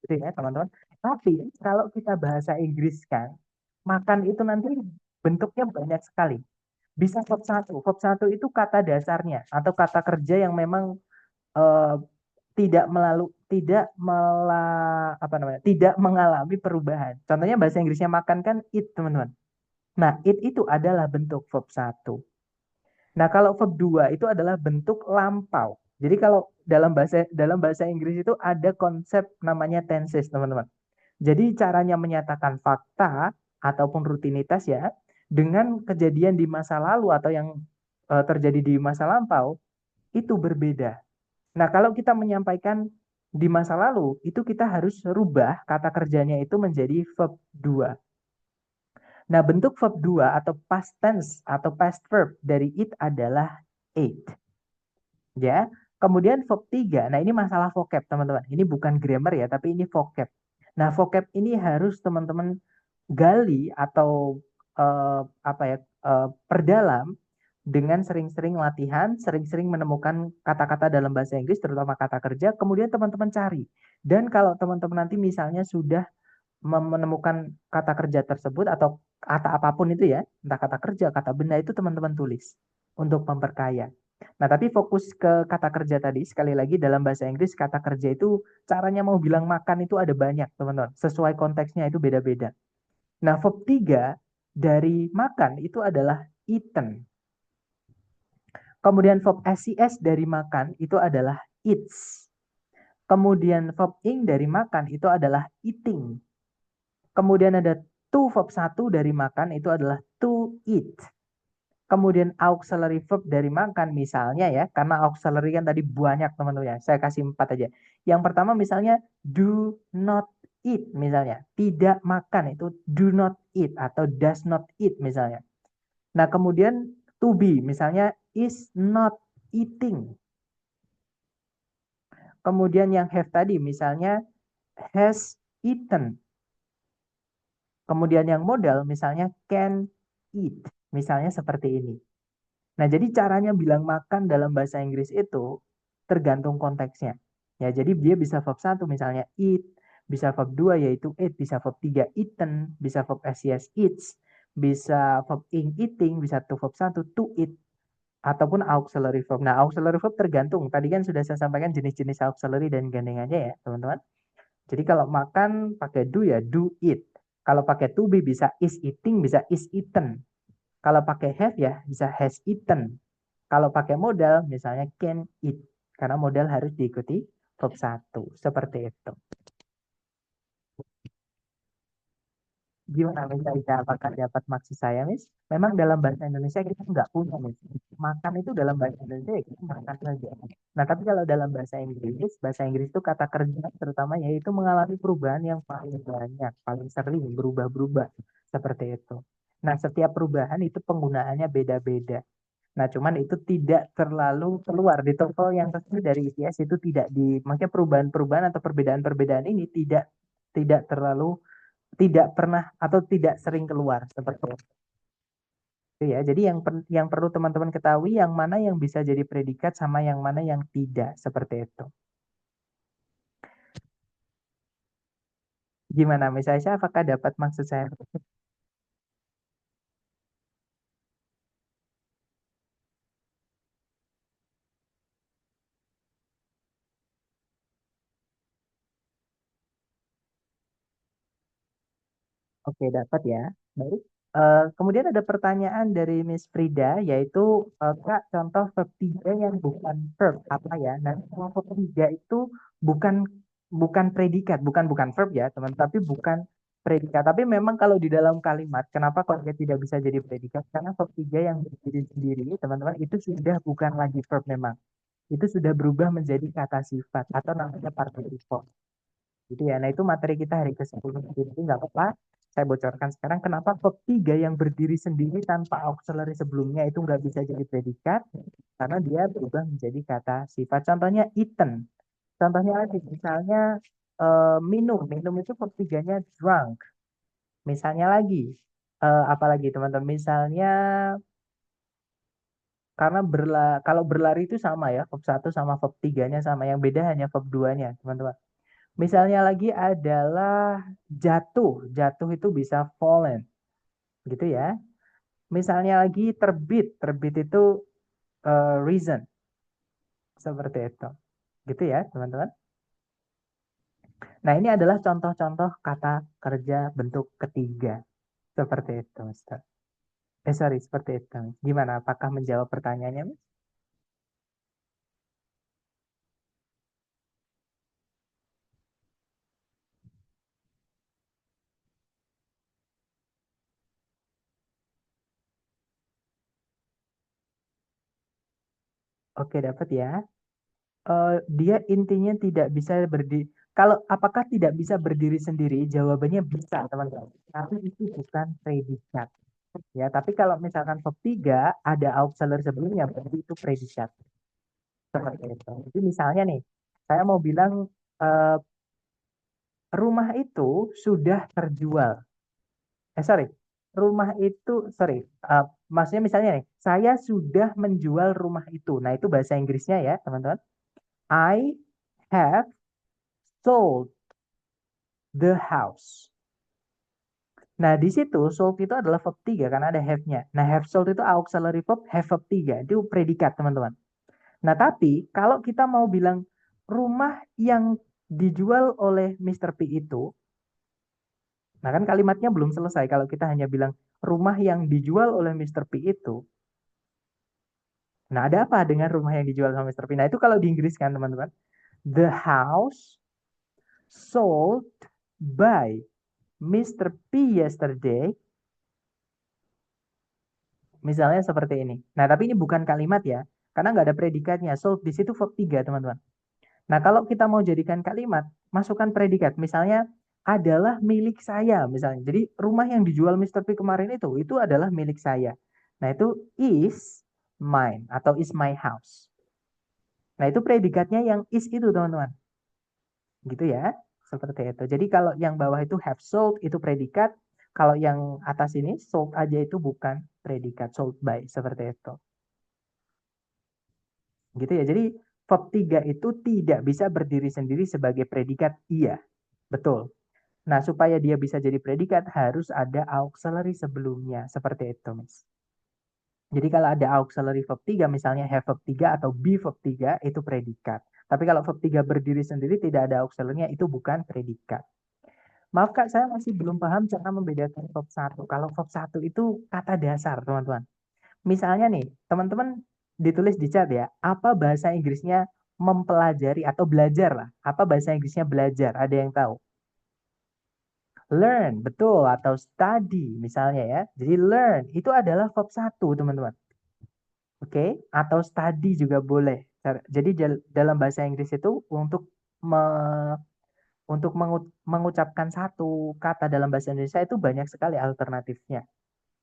gitu ya, teman-teman. Tapi kalau kita bahasa Inggris kan, makan itu nanti bentuknya banyak sekali. Bisa verb satu. Verb satu itu kata dasarnya atau kata kerja yang memang eh, tidak apa namanya, tidak mengalami perubahan. Contohnya bahasa Inggrisnya makan kan eat, teman-teman. Nah, eat itu adalah bentuk verb satu. Nah, kalau verb 2 itu adalah bentuk lampau. Jadi kalau dalam bahasa Inggris itu ada konsep namanya tenses, teman-teman. Jadi caranya menyatakan fakta ataupun rutinitas ya dengan kejadian di masa lalu atau yang terjadi di masa lampau itu berbeda. Nah, kalau kita menyampaikan di masa lalu, itu kita harus rubah kata kerjanya itu menjadi verb 2. Nah, bentuk verb 2 atau past tense atau past verb dari it adalah ate. Ya. Kemudian verb 3. Nah, ini masalah vocab, teman-teman. Ini bukan grammar ya, tapi ini vocab. Nah, vocab ini harus teman-teman gali atau apa ya, perdalam dengan sering-sering latihan, sering-sering menemukan kata-kata dalam bahasa Inggris, terutama kata kerja, kemudian teman-teman cari. Dan kalau teman-teman nanti misalnya sudah menemukan kata kerja tersebut atau kata apapun itu ya, entah kata kerja, kata benda, itu teman-teman tulis untuk memperkaya. Nah, tapi fokus ke kata kerja tadi, sekali lagi dalam bahasa Inggris, kata kerja itu caranya mau bilang makan itu ada banyak, teman-teman. Sesuai konteksnya itu beda-beda. Nah, verb 3 dari makan itu adalah eaten. Kemudian verb SES dari makan itu adalah eats. Kemudian verb ing dari makan itu adalah eating. Kemudian ada to verb 1 dari makan itu adalah to eat. Kemudian auxiliary verb dari makan misalnya ya, karena auxiliary kan tadi banyak teman-teman ya. Saya kasih 4 aja. Yang pertama misalnya do not eat misalnya. Tidak makan itu do not eat atau does not eat misalnya. Nah, kemudian to be misalnya is not eating. Kemudian yang have tadi misalnya has eaten. Kemudian yang modal misalnya can eat. Misalnya seperti ini. Nah, jadi caranya bilang makan dalam bahasa Inggris itu tergantung konteksnya. Ya, jadi dia bisa verb 1 misalnya eat, bisa verb 2 yaitu eat, bisa verb 3 eaten, bisa verb SES eats, bisa verb ing eating, bisa to verb 1 to eat, ataupun auxiliary verb. Nah, auxiliary verb tergantung. Tadi kan sudah saya sampaikan jenis-jenis auxiliary dan gandengannya ya, teman-teman. Jadi kalau makan pakai do ya do eat. Kalau pakai to be bisa is eating, bisa is eaten. Kalau pakai have ya bisa has eaten. Kalau pakai modal misalnya can eat. Karena modal harus diikuti verb 1. Seperti itu. Gimana Miss Aisyah? Apakah dapat maksud saya, Miss? Memang dalam bahasa Indonesia kita nggak punya, Miss. Makan itu dalam bahasa Indonesia ya kita makan saja. Nah, tapi kalau dalam bahasa Inggris itu kata kerja terutama yaitu mengalami perubahan yang paling banyak, paling sering berubah-berubah seperti itu. Nah, setiap perubahan itu penggunaannya beda-beda. Nah, cuman itu tidak terlalu keluar di TOEFL yang resmi dari ITS itu tidak makanya perubahan-perubahan atau perbedaan-perbedaan ini tidak terlalu tidak pernah atau tidak sering keluar seperti itu ya. Jadi yang perlu teman-teman ketahui yang mana yang bisa jadi predikat sama yang mana yang tidak seperti itu. Gimana misalnya apakah dapat maksud saya? Oke, dapat ya. Baik. Kemudian ada pertanyaan dari Miss Frida, yaitu Kak, contoh verb 3 yang bukan verb apa ya? Nah, kalau verb 3 itu bukan bukan predikat, bukan verb ya, teman, tapi bukan predikat. Tapi memang kalau di dalam kalimat, kenapa kok dia tidak bisa jadi predikat? Karena verb 3 yang berdiri sendiri, teman-teman, itu sudah bukan lagi verb memang. Itu sudah berubah menjadi kata sifat atau namanya participle. Gitu ya. Nah, itu materi kita hari ke-10. Jadi nggak apa-apa. Saya bocorkan sekarang kenapa verb 3 yang berdiri sendiri tanpa auxiliary sebelumnya itu nggak bisa jadi predikat. Karena dia berubah menjadi kata sifat. Contohnya eaten. Contohnya lagi, misalnya minum. Minum itu verb 3-nya drunk. Misalnya lagi, apalagi teman-teman. Misalnya karena kalau berlari itu sama ya. Verb 1 sama verb 3-nya sama. Yang beda hanya verb 2-nya, teman-teman. Misalnya lagi adalah jatuh. Jatuh itu bisa fallen, gitu ya. Misalnya lagi terbit. Terbit itu reason, seperti itu. Gitu ya, teman-teman. Nah, ini adalah contoh-contoh kata kerja bentuk ketiga. Seperti itu, Mister. Sorry, seperti itu. Gimana? Apakah menjawab pertanyaannya, Mas? Oke, dapat ya. Dia intinya tidak bisa berdiri. Kalau apakah tidak bisa berdiri sendiri? Jawabannya bisa, teman-teman. Tapi itu bukan predikat. Ya, tapi kalau misalkan verb 3 ada auxiliary sebelumnya, berarti itu predikat. Seperti itu. Jadi misalnya nih, saya mau bilang eh, rumah itu sudah terjual. Sorry, rumah itu, sorry, maksudnya misalnya nih, saya sudah menjual rumah itu. Nah, itu bahasa Inggrisnya ya, teman-teman. I have sold the house. Nah, di situ sold itu adalah verb 3 karena ada have-nya. Nah, have sold itu auxiliary verb, have verb 3. Itu predikat, teman-teman. Nah, tapi kalau kita mau bilang rumah yang dijual oleh Mr. P itu, nah kan kalimatnya belum selesai. Kalau kita hanya bilang rumah yang dijual oleh Mr. P itu, nah ada apa dengan rumah yang dijual sama Mr. P? Nah, itu kalau di Inggris kan, teman-teman. The house sold by Mr. P yesterday. Misalnya seperti ini. Nah, tapi ini bukan kalimat ya. Karena nggak ada predikatnya. Sold di situ verb 3, teman-teman. Nah, kalau kita mau jadikan kalimat, masukkan predikat. Misalnya, adalah milik saya. Misalnya, jadi rumah yang dijual Mr. P kemarin itu adalah milik saya. Nah, itu is mine atau is my house. Nah, itu predikatnya yang is itu, teman-teman. Gitu ya. Seperti itu. Jadi, kalau yang bawah itu have sold, itu predikat. Kalau yang atas ini, sold aja itu bukan predikat. Sold by, seperti itu. Gitu ya. Jadi, verb 3 itu tidak bisa berdiri sendiri sebagai predikat iya. Betul. Nah, supaya dia bisa jadi predikat harus ada auxiliary sebelumnya. Seperti itu, Mas. Jadi kalau ada auxiliary verb 3, misalnya have verb 3 atau be verb 3, itu predikat. Tapi kalau verb 3 berdiri sendiri tidak ada auxiliary-nya, itu bukan predikat. Maaf Kak, saya masih belum paham cara membedakan verb 1. Kalau verb 1 itu kata dasar, teman-teman. Misalnya nih, teman-teman ditulis di chat ya, apa bahasa Inggrisnya mempelajari atau belajar lah. Apa bahasa Inggrisnya belajar? Ada yang tahu? Learn, betul, atau study misalnya ya. Jadi learn itu adalah verb satu, teman-teman. Oke, atau study juga boleh. Jadi dalam bahasa Inggris itu untuk mengucapkan satu kata dalam bahasa Indonesia itu banyak sekali alternatifnya.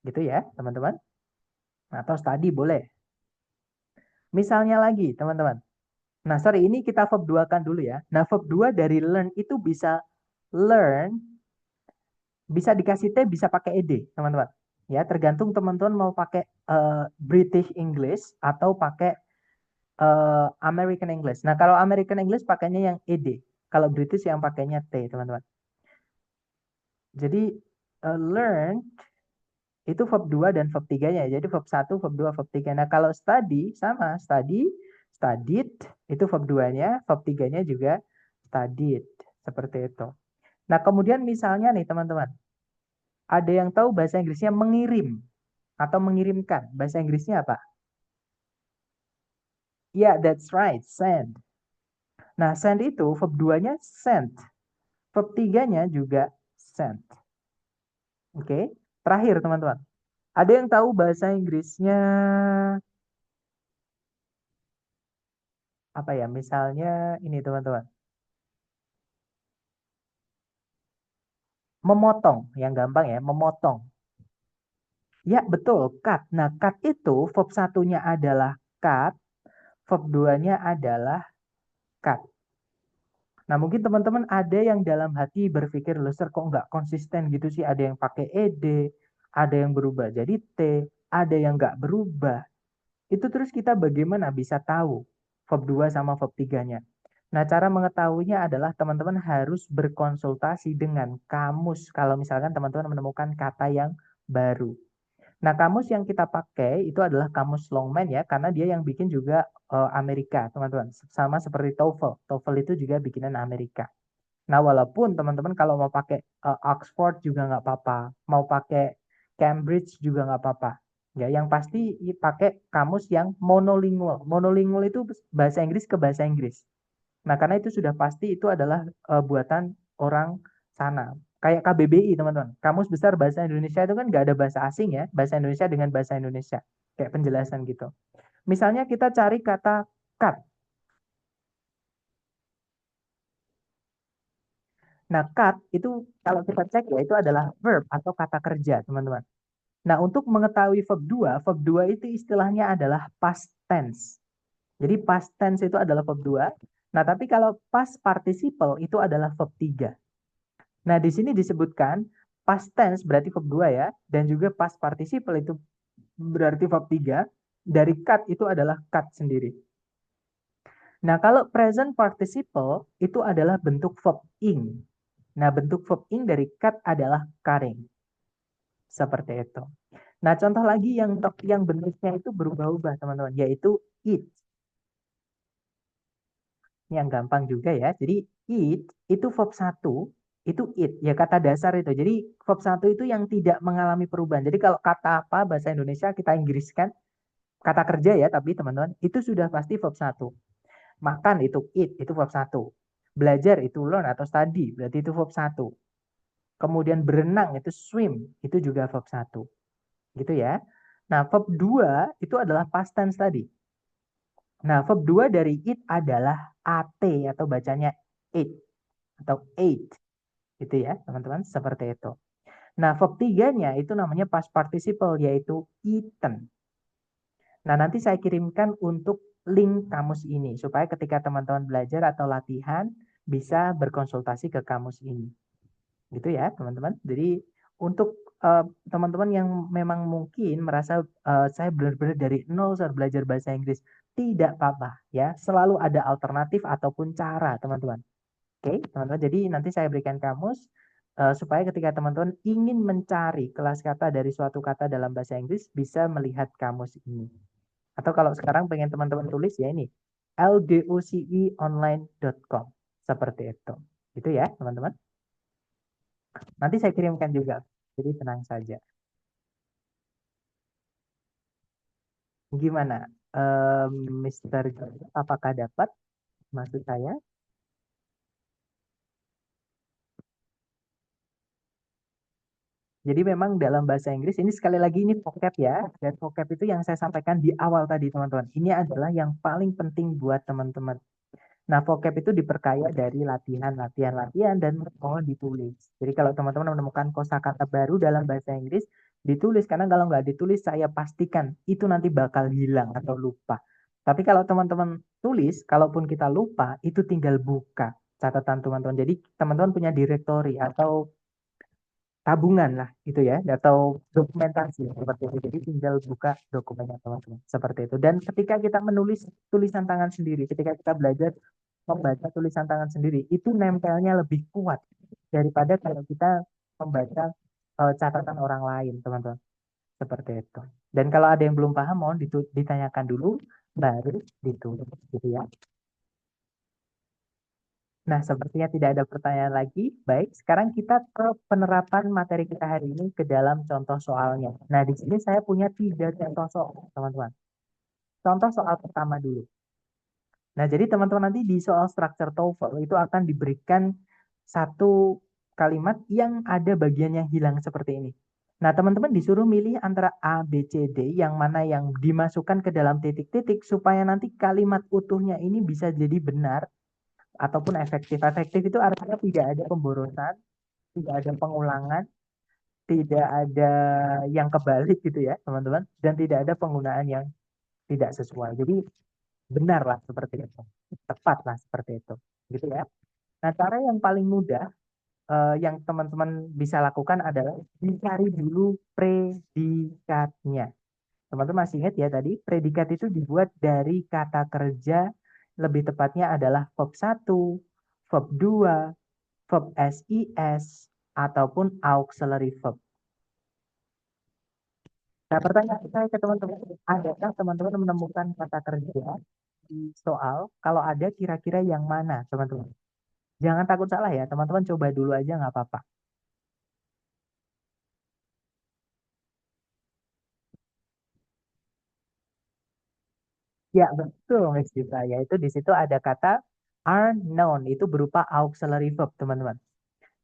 Gitu ya, teman-teman. Atau study boleh. Misalnya lagi, teman-teman. Nah, sorry, ini kita verb 2 kan dulu ya. Nah, verb 2 dari learn itu bisa learn, bisa dikasih T, bisa pakai ed, teman-teman. Ya, tergantung teman-teman mau pakai British English atau pakai American English. Nah, kalau American English pakainya yang ed. Kalau British yang pakainya T, teman-teman. Jadi, learn itu verb 2 dan verb 3-nya. Jadi verb 1, verb 2, verb 3. Nah, kalau study sama study, studied itu verb 2-nya, verb 3-nya juga studied. Seperti itu. Nah, kemudian misalnya nih teman-teman, ada yang tahu bahasa Inggrisnya mengirim atau mengirimkan. Bahasa Inggrisnya apa? Ya, yeah, that's right, send. Nah, send itu verb 2-nya sent. Verb 3-nya juga sent. Oke. Terakhir teman-teman. Ada yang tahu bahasa Inggrisnya apa ya? Misalnya ini teman-teman. Memotong, yang gampang ya, memotong. Ya, betul, cut. Nah, cut itu verb satunya adalah cut, verb 2-nya adalah cut. Nah, mungkin teman-teman ada yang dalam hati berpikir, loh, Sir, kok nggak konsisten gitu sih? Ada yang pakai ed, ada yang berubah jadi t, ada yang nggak berubah. Itu terus kita bagaimana bisa tahu verb 2 sama verb 3-nya? Nah, cara mengetahuinya adalah teman-teman harus berkonsultasi dengan kamus kalau misalkan teman-teman menemukan kata yang baru. Nah, kamus yang kita pakai itu adalah kamus Longman ya, karena dia yang bikin juga Amerika, teman-teman. Sama seperti TOEFL. TOEFL itu juga bikinan Amerika. Nah, walaupun teman-teman kalau mau pakai Oxford juga nggak apa-apa, mau pakai Cambridge juga nggak apa-apa. Ya, yang pasti pakai kamus yang monolingual. Monolingual itu bahasa Inggris ke bahasa Inggris. Nah, karena itu sudah pasti itu adalah buatan orang sana. Kayak KBBI, teman-teman. Kamus Besar Bahasa Indonesia itu kan nggak ada bahasa asing ya. Bahasa Indonesia dengan bahasa Indonesia. Kayak penjelasan gitu. Misalnya kita cari kata cut. Nah, cut itu kalau kita cek ya itu adalah verb atau kata kerja, teman-teman. Nah, untuk mengetahui verb 2 itu istilahnya adalah past tense. Jadi past tense itu adalah verb 2. Nah, tapi kalau past participle itu adalah verb 3. Nah, di sini disebutkan past tense berarti verb 2 ya, dan juga past participle itu berarti verb 3. Dari cut itu adalah cut sendiri. Nah, kalau present participle itu adalah bentuk verb ing. Nah, bentuk verb ing dari cut adalah cutting. Seperti itu. Nah, contoh lagi yang bentuknya itu berubah-ubah, teman-teman, yaitu eat. Yang gampang juga ya. Jadi eat itu verb satu itu eat ya kata dasar itu. Jadi verb satu itu yang tidak mengalami perubahan. Jadi kalau kata apa bahasa Indonesia kita Inggriskan kata kerja ya, tapi teman-teman itu sudah pasti verb satu. Makan itu eat itu verb satu. Belajar itu learn atau study berarti itu verb satu. Kemudian berenang itu swim itu juga verb satu. Gitu ya. Nah, verb 2 itu adalah past tense tadi. Nah, verb 2 dari it adalah at atau bacanya it atau eight gitu ya, teman-teman, seperti itu. Nah, verb 3-nya itu namanya past participle yaitu eaten. Nah, nanti saya kirimkan untuk link kamus ini supaya ketika teman-teman belajar atau latihan bisa berkonsultasi ke kamus ini. Gitu ya, teman-teman. Jadi untuk teman-teman yang memang mungkin merasa saya benar-benar dari nol saya belajar bahasa Inggris, tidak apa-apa ya. Selalu ada alternatif ataupun cara, teman-teman. Oke, teman-teman. Jadi nanti saya berikan kamus supaya ketika teman-teman ingin mencari kelas kata dari suatu kata dalam bahasa Inggris bisa melihat kamus ini. Atau kalau sekarang pengen teman-teman tulis ya ini ldoceonline.com seperti itu. Itu ya, teman-teman. Nanti saya kirimkan juga. Jadi tenang saja. Gimana, Mr. Joseph, apakah dapat maksud saya? Jadi memang dalam bahasa Inggris ini sekali lagi ini vocab ya. Dan vocab itu yang saya sampaikan di awal tadi teman-teman. Ini adalah yang paling penting buat teman-teman. Nah, vocab itu diperkaya dari latihan, latihan, latihan, dan mohon ditulis. Jadi kalau teman-teman menemukan kosakata baru dalam bahasa Inggris, ditulis. Karena kalau nggak ditulis, saya pastikan itu nanti bakal hilang atau lupa. Tapi kalau teman-teman tulis, kalaupun kita lupa, itu tinggal buka catatan teman-teman. Jadi teman-teman punya directory atau tabungan lah gitu ya, atau dokumentasi seperti itu. Jadi tinggal buka dokumennya teman-teman seperti itu. Dan ketika kita menulis tulisan tangan sendiri, ketika kita belajar membaca tulisan tangan sendiri, itu nempelnya lebih kuat daripada kalau kita membaca catatan orang lain teman-teman seperti itu. Dan kalau ada yang belum paham, mohon ditanyakan dulu, baru ditulis gitu ya. Nah, sepertinya tidak ada pertanyaan lagi. Baik, sekarang kita ke penerapan materi kita hari ini ke dalam contoh soalnya. Nah, di sini saya punya 3 contoh soal, teman-teman. Contoh soal pertama dulu. Nah, jadi teman-teman nanti di soal structure TOEFL itu akan diberikan satu kalimat yang ada bagian yang hilang seperti ini. Nah, teman-teman disuruh milih antara A, B, C, D yang mana yang dimasukkan ke dalam titik-titik supaya nanti kalimat utuhnya ini bisa jadi benar ataupun efektif. Efektif itu artinya tidak ada pemborosan, tidak ada pengulangan, tidak ada yang kebalik gitu ya, teman-teman, dan tidak ada penggunaan yang tidak sesuai. Jadi benar lah seperti itu, tepat lah seperti itu, gitu ya. Nah, cara yang paling mudah yang teman-teman bisa lakukan adalah dicari dulu predikatnya. Teman-teman masih ingat ya tadi, predikat itu dibuat dari kata kerja, lebih tepatnya adalah verb 1, verb 2, verb SIS, ataupun auxiliary verb. Nah, pertanyaan saya ke teman-teman, adakah teman-teman menemukan kata kerja di soal? Kalau ada, kira-kira yang mana, teman-teman? Jangan takut salah ya, teman-teman coba dulu aja nggak apa-apa. Ya, betul, Miss Gita. Yaitu di situ ada kata are known, itu berupa auxiliary verb, teman-teman.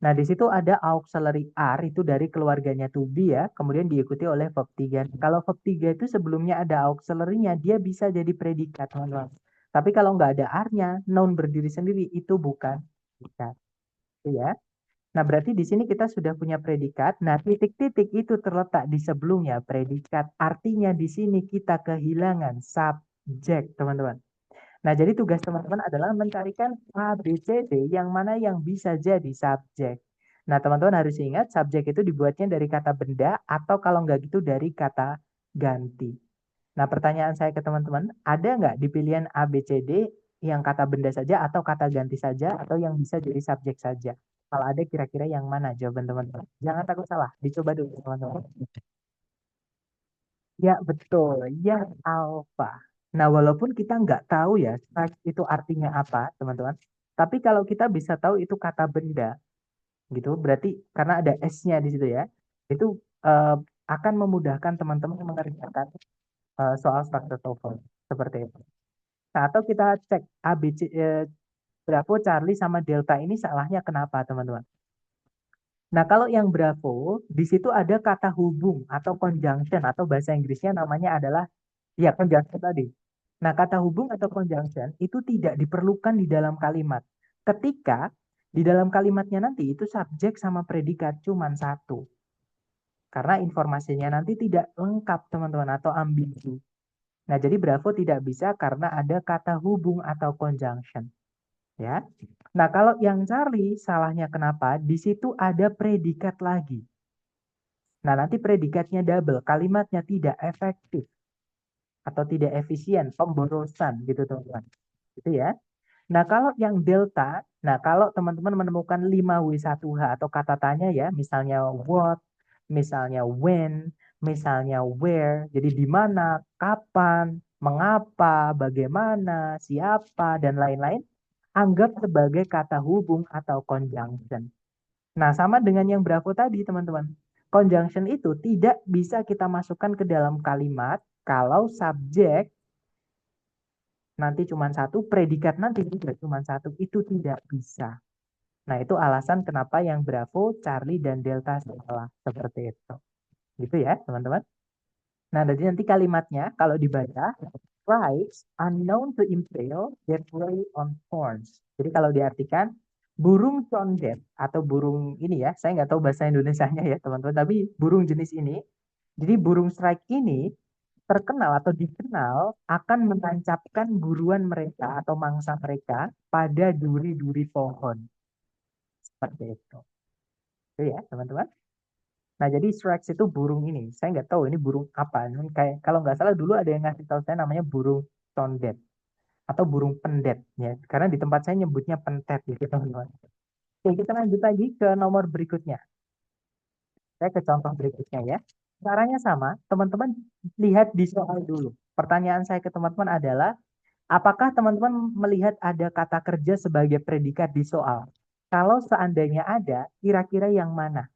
Nah, di situ ada auxiliary are, itu dari keluarganya to be ya, kemudian diikuti oleh verb 3. Kalau verb 3 itu sebelumnya ada auxiliary-nya, dia bisa jadi predikat, teman-teman. Tapi kalau nggak ada are-nya, noun berdiri sendiri, itu bukan predikat. Itu ya. Nah, berarti di sini kita sudah punya predikat. Nah, titik-titik itu terletak di sebelumnya predikat. Artinya di sini kita kehilangan subjek, teman-teman. Nah, jadi tugas teman-teman adalah mencarikan A, B, C, D yang mana yang bisa jadi subjek. Nah, teman-teman harus ingat subjek itu dibuatnya dari kata benda atau kalau nggak gitu dari kata ganti. Nah, pertanyaan saya ke teman-teman, ada nggak di pilihan A, B, C, D yang kata benda saja atau kata ganti saja atau yang bisa jadi subjek saja? Kalau ada kira-kira yang mana jawaban teman-teman? Jangan takut salah, dicoba dulu teman-teman. Ya, betul. Ya, alfa. Nah, walaupun kita nggak tahu ya strike itu artinya apa, teman-teman. Tapi kalau kita bisa tahu itu kata benda, gitu, berarti karena ada S-nya di situ ya, itu eh, akan memudahkan teman-teman mengerjakan soal struktur TOEFL seperti itu. Nah, atau kita cek A, B, C, Bravo, Charlie, sama Delta ini salahnya kenapa, teman-teman? Nah, kalau yang Bravo, di situ ada kata hubung atau conjunction atau bahasa Inggrisnya namanya adalah ya conjunction tadi. Nah, kata hubung atau conjunction itu tidak diperlukan di dalam kalimat. Ketika di dalam kalimatnya nanti itu subjek sama predikat cuma satu. Karena informasinya nanti tidak lengkap, teman-teman, atau ambigu. Nah, jadi Bravo tidak bisa karena ada kata hubung atau conjunction. Ya. Nah, kalau yang Charlie salahnya kenapa? Di situ ada predikat lagi. Nah, nanti predikatnya double, kalimatnya tidak efektif atau tidak efisien, pemborosan gitu teman-teman. Gitu ya. Nah, kalau yang delta, nah kalau teman-teman menemukan 5W1H atau kata tanya ya, misalnya what, misalnya when, misalnya where, jadi di mana, kapan, mengapa, bagaimana, siapa, dan lain-lain, anggap sebagai kata hubung atau conjunction. Nah, sama dengan yang Bravo tadi, teman-teman. Conjunction itu tidak bisa kita masukkan ke dalam kalimat kalau subjek nanti cuma satu, predikat nanti juga cuma satu, itu tidak bisa. Nah, itu alasan kenapa yang Bravo, Charlie, dan Delta salah. Seperti itu. Gitu ya, teman-teman. Nah, jadi nanti kalimatnya kalau dibaca, tribes unknown to impale their prey on thorns. Jadi kalau diartikan, burung condet atau burung ini ya, saya nggak tahu bahasa Indonesianya ya teman-teman, tapi burung jenis ini, jadi burung strike ini terkenal atau dikenal akan menancapkan buruan mereka atau mangsa mereka pada duri-duri pohon. Seperti itu. Itu ya teman-teman. Nah, jadi Shrek itu burung ini. Saya nggak tahu ini burung apa. Ini kayak kalau nggak salah dulu ada yang ngasih tahu saya namanya burung condet atau burung pendet ya. Karena di tempat saya nyebutnya pentet gitu teman-teman. Oke, kita lanjut lagi ke nomor berikutnya. Saya ke contoh berikutnya ya. Caranya sama, teman-teman lihat di soal dulu. Pertanyaan saya ke teman-teman adalah, apakah teman-teman melihat ada kata kerja sebagai predikat di soal? Kalau seandainya ada, kira-kira yang mana?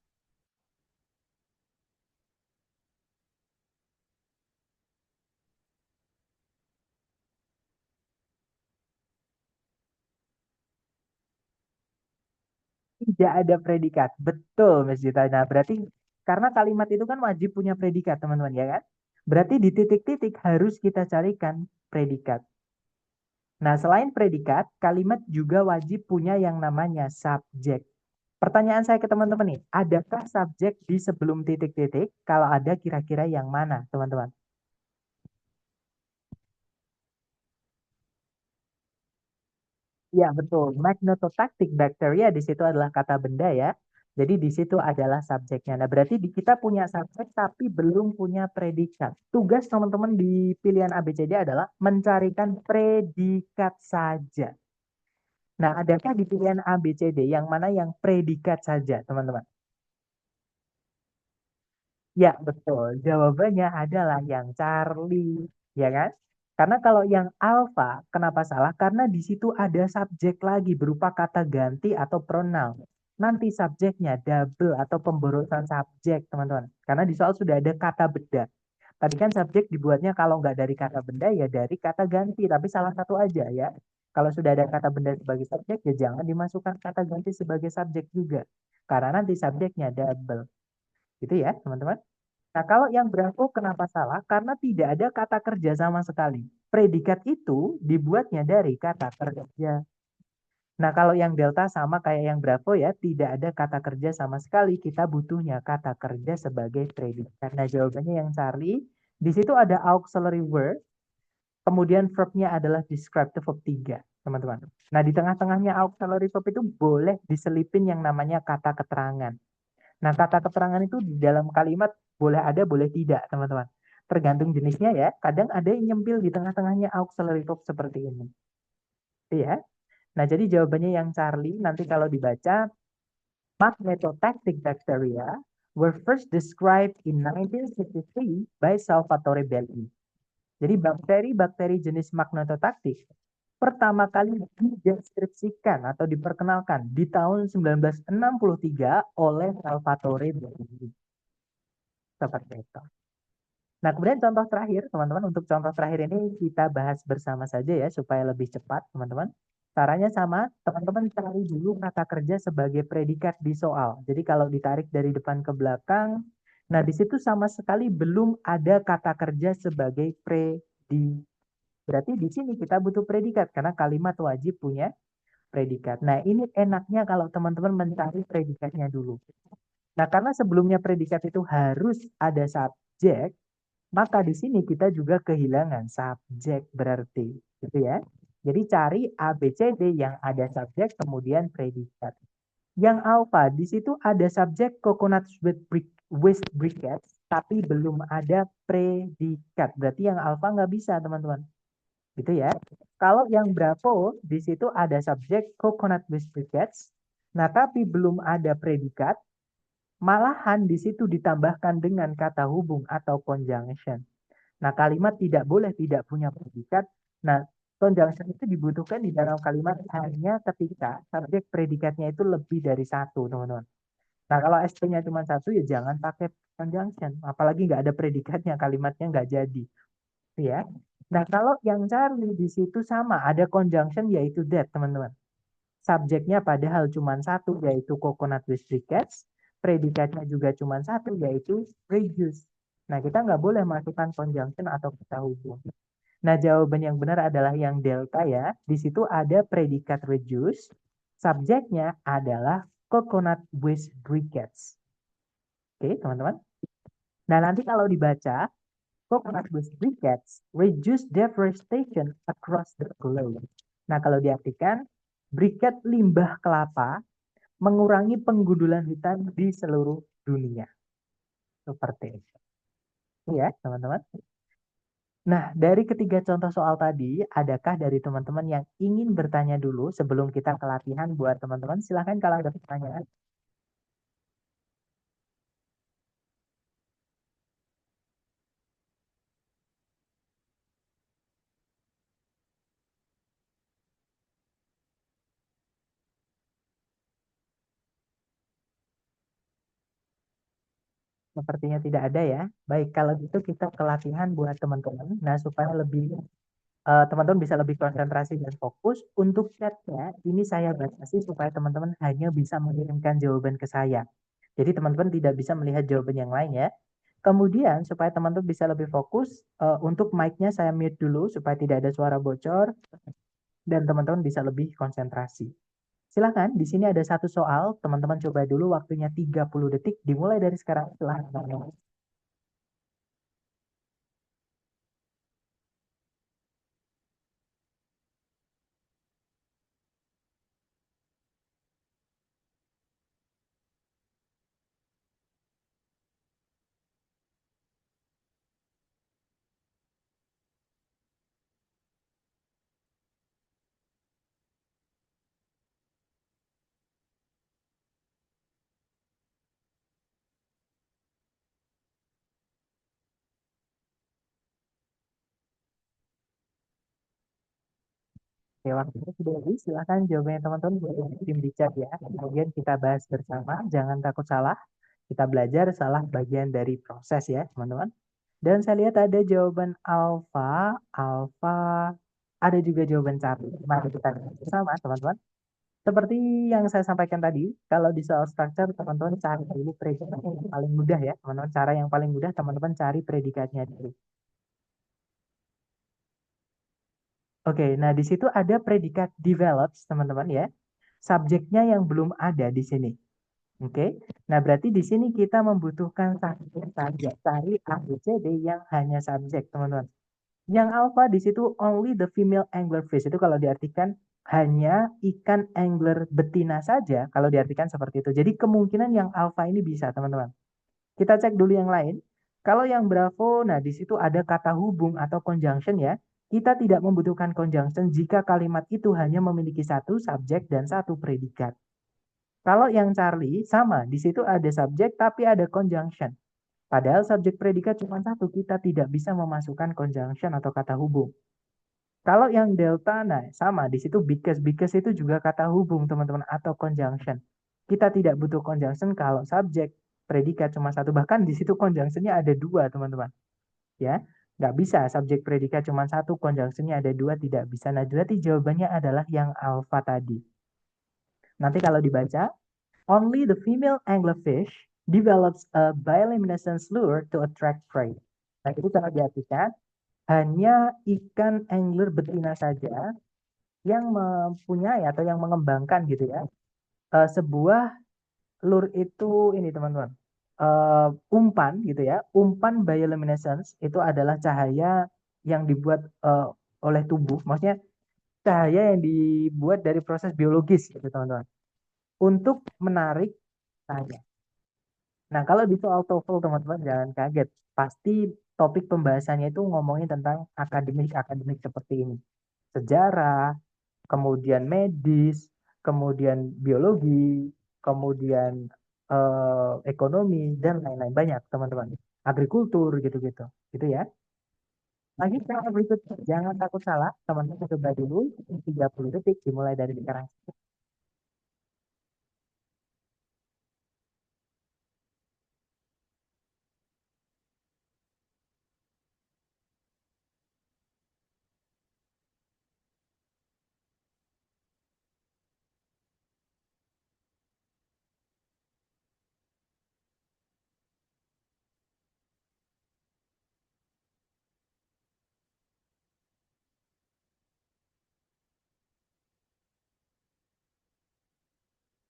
Tidak ada predikat. Betul, Mas Gita. Nah, berarti karena kalimat itu kan wajib punya predikat, teman-teman, ya kan? Berarti di titik-titik harus kita carikan predikat. Nah, selain predikat, kalimat juga wajib punya yang namanya subjek. Pertanyaan saya ke teman-teman nih, adakah subjek di sebelum titik-titik? Kalau ada, kira-kira yang mana, teman-teman? Ya, betul. Magnetotactic bacteria di situ adalah kata benda ya. Jadi di situ adalah subjeknya. Nah, berarti kita punya subjek tapi belum punya predikat. Tugas teman-teman di pilihan ABCD adalah mencarikan predikat saja. Nah, adakah di pilihan ABCD yang mana yang predikat saja, teman-teman? Ya, betul. Jawabannya adalah yang Charlie, ya kan? Karena kalau yang alfa, kenapa salah? Karena di situ ada subjek lagi berupa kata ganti atau pronoun. Nanti subjeknya double atau pemborosan subjek, teman-teman. Karena di soal sudah ada kata benda. Tadi kan subjek dibuatnya kalau nggak dari kata benda, ya dari kata ganti. Tapi salah satu aja ya. Kalau sudah ada kata benda sebagai subjek, ya jangan dimasukkan kata ganti sebagai subjek juga. Karena nanti subjeknya double. Gitu ya, teman-teman. Nah, kalau yang Bravo kenapa salah? Karena tidak ada kata kerja sama sekali. Predikat itu dibuatnya dari kata kerja. Nah, kalau yang Delta sama kayak yang Bravo ya, tidak ada kata kerja sama sekali. Kita butuhnya kata kerja sebagai predikat. Nah, jawabannya yang Charlie. Di situ ada auxiliary word, kemudian verbnya adalah descriptive verb 3, teman-teman. Nah, di tengah-tengahnya auxiliary verb itu boleh diselipin yang namanya kata keterangan. Nah, kata keterangan itu di dalam kalimat boleh ada, boleh tidak, teman-teman. Tergantung jenisnya ya. Kadang ada yang nyempil di tengah-tengahnya auxiliary verb seperti ini. Ya. Nah, jadi jawabannya yang Charlie nanti kalau dibaca, magnetotactic bacteria were first described in 1963 by Salvatore Belli. Jadi bakteri-bakteri jenis magnetotactic pertama kali dideskripsikan atau diperkenalkan di tahun 1963 oleh Salvatore Belli. Seperti itu. Nah, kemudian contoh terakhir, teman-teman, untuk contoh terakhir ini kita bahas bersama saja ya, supaya lebih cepat, teman-teman. Caranya sama, teman-teman cari dulu kata kerja sebagai predikat di soal. Jadi kalau ditarik dari depan ke belakang, nah di situ sama sekali belum ada kata kerja sebagai predikat. Berarti di sini kita butuh predikat, karena kalimat wajib punya predikat. Nah, ini enaknya kalau teman-teman mencari predikatnya dulu. Nah, karena sebelumnya predikat itu harus ada subjek, maka di sini kita juga kehilangan subjek berarti, gitu ya. Jadi cari A, B, C, D yang ada subjek kemudian predikat. Yang alpha di situ ada subjek coconut with briquettes, tapi belum ada predikat. Berarti yang alpha nggak bisa, teman-teman. Gitu ya. Kalau yang bravo di situ ada subjek coconut with briquettes, nah tapi belum ada predikat, malahan di situ ditambahkan dengan kata hubung atau conjunction. Nah, kalimat tidak boleh tidak punya predikat. Nah, conjunction itu dibutuhkan di dalam kalimat hanya ketika subjek predikatnya itu lebih dari satu, teman-teman. Nah, kalau ST-nya cuma satu, ya jangan pakai conjunction. Apalagi nggak ada predikatnya, kalimatnya nggak jadi. Ya. Nah, kalau yang cari di situ sama, ada conjunction yaitu that, teman-teman. subjeknya padahal cuma satu, yaitu coconut with briquettes, predikatnya juga cuma satu, yaitu reduce. Nah, kita nggak boleh masukkan conjunction atau kata hubung. Nah, jawaban yang benar adalah yang delta ya. Di situ ada predikat reduce, subjeknya adalah coconut with briquettes. Oke, teman-teman. Nah, nanti kalau dibaca, coconut with briquettes reduce deforestation across the globe. Nah, kalau diartikan, briket limbah kelapa mengurangi penggundulan hutan di seluruh dunia. Seperti itu. Ya, teman-teman. Nah, dari ketiga contoh soal tadi, adakah dari teman-teman yang ingin bertanya dulu sebelum kita ke latihan buat teman-teman? Silahkan kalau ada pertanyaan. Sepertinya tidak ada ya. Baik, kalau gitu kita ke latihan buat teman-teman. Nah, supaya lebih teman-teman bisa lebih konsentrasi dan fokus. Untuk chatnya, ini saya batasi supaya teman-teman hanya bisa mengirimkan jawaban ke saya. Jadi teman-teman tidak bisa melihat jawaban yang lain ya. Kemudian supaya teman-teman bisa lebih fokus, untuk mic-nya saya mute dulu supaya tidak ada suara bocor dan teman-teman bisa lebih konsentrasi. Silakan, di sini ada satu soal, teman-teman coba dulu waktunya 30 detik, dimulai dari sekarang. Silakan. Oke, waktunya sudah habis. Silakan jawabannya teman-teman boleh kirim di chat ya. Kemudian kita bahas bersama, jangan takut salah. Kita belajar salah bagian dari proses ya, teman-teman. Dan saya lihat ada jawaban alfa, alfa, ada juga jawaban Charlie. Mari kita lihat bersama, teman-teman. Seperti yang saya sampaikan tadi, kalau di soal structure, teman-teman cari dulu predikat yang paling mudah ya, teman-teman. Cara yang paling mudah, teman-teman cari predikatnya dulu. Oke, nah di situ ada predikat develops, teman-teman ya. Subjeknya yang belum ada di sini. Oke, nah berarti di sini kita membutuhkan satu saja. Cari A, B, C, D yang hanya subjek, teman-teman. Yang alpha di situ only the female anglerfish. Itu kalau diartikan hanya ikan angler betina saja, kalau diartikan seperti itu. Jadi kemungkinan yang alpha ini bisa, teman-teman. Kita cek dulu yang lain. Kalau yang Bravo, nah di situ ada kata hubung atau conjunction ya. Kita tidak membutuhkan conjunction jika kalimat itu hanya memiliki satu subjek dan satu predikat. Kalau yang Charlie sama, di situ ada subjek tapi ada conjunction. Padahal subjek predikat cuma satu, kita tidak bisa memasukkan conjunction atau kata hubung. Kalau yang delta, nah sama, di situ because itu juga kata hubung teman-teman atau conjunction. Kita tidak butuh conjunction kalau subjek predikat cuma satu, bahkan di situ conjunctionnya ada dua teman-teman. Ya, nggak bisa subjek predikat cuma satu, conjunctionnya ada dua, tidak bisa. Nah, berarti jawabannya adalah yang alpha tadi. Nanti kalau dibaca, only the female anglerfish develops a bioluminescence lure to attract prey. Nah, itu kalau diartikan, hanya ikan angler betina saja yang mempunyai atau yang mengembangkan gitu ya, sebuah lure itu ini teman-teman, umpan gitu ya, umpan bioluminescence itu adalah cahaya yang dibuat oleh tubuh, maksudnya cahaya yang dibuat dari proses biologis gitu teman-teman, untuk menarik cahaya. Nah, kalau di soal TOEFL teman-teman jangan kaget, pasti topik pembahasannya itu ngomongin tentang akademik seperti ini, sejarah, kemudian medis, kemudian biologi, kemudian ekonomi dan lain-lain, banyak teman-teman. Agrikultur gitu-gitu, gitu ya. Lagi cara berikutnya, jangan takut salah, teman-teman coba dulu 30 detik dimulai dari sekarang.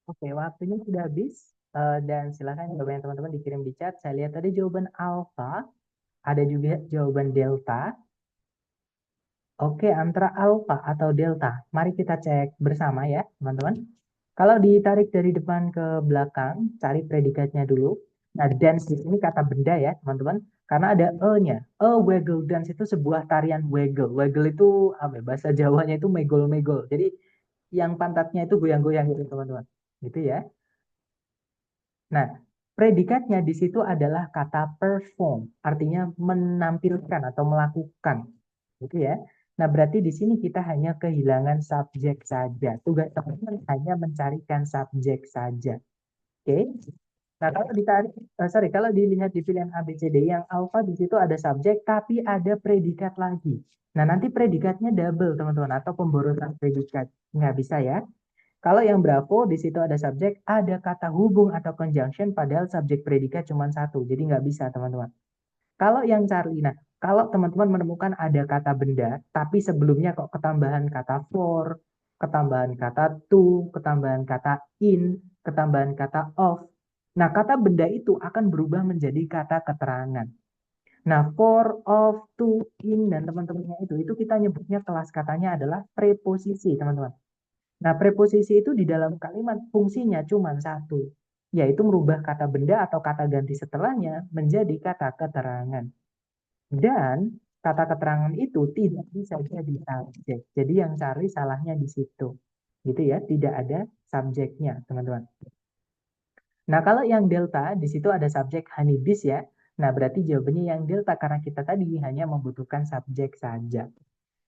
Oke, waktunya sudah habis. Dan silakan jawaban teman-teman dikirim di chat. Saya lihat tadi jawaban alfa, ada juga jawaban delta. Oke, antara alfa atau delta. Mari kita cek bersama ya, teman-teman. Kalau ditarik dari depan ke belakang, cari predikatnya dulu. Nah, dance di sini kata benda ya, teman-teman. Karena ada e-nya. Waggle dance itu sebuah tarian waggle. Waggle itu apa ya, bahasa Jawanya itu megol-megol. Jadi yang pantatnya itu goyang-goyang gitu, teman-teman. Gitu ya. Nah, predikatnya di situ adalah kata perform, artinya menampilkan atau melakukan, gitu ya. Nah, berarti di sini kita hanya kehilangan subjek saja. Tugas teman-teman hanya mencarikan subjek saja. Oke. Nah, kalau ditarik, kalau dilihat di pilihan A, B, C, D, yang alpha di situ ada subjek, tapi ada predikat lagi. Nah, nanti predikatnya double, teman-teman, atau pemborosan predikat. Nggak bisa ya. Kalau yang Bravo, di situ ada subjek, ada kata hubung atau conjunction, padahal subjek predikat cuma satu. Jadi nggak bisa, teman-teman. Kalau yang Charlie, nah, kalau teman-teman menemukan ada kata benda, tapi sebelumnya kok ketambahan kata for, ketambahan kata to, ketambahan kata in, ketambahan kata of. Nah, kata benda itu akan berubah menjadi kata keterangan. Nah, for, of, to, in, dan teman-temannya itu kita nyebutnya kelas katanya adalah preposisi, teman-teman. Nah, preposisi itu di dalam kalimat fungsinya cuma satu, yaitu merubah kata benda atau kata ganti setelahnya menjadi kata keterangan. Dan kata keterangan itu tidak bisa jadi subjek. Jadi yang cari salahnya di situ. Gitu ya, tidak ada subjeknya, teman-teman. Nah, kalau yang delta, di situ ada subjek honeybees ya. Nah, berarti jawabannya yang delta karena kita tadi hanya membutuhkan subjek saja.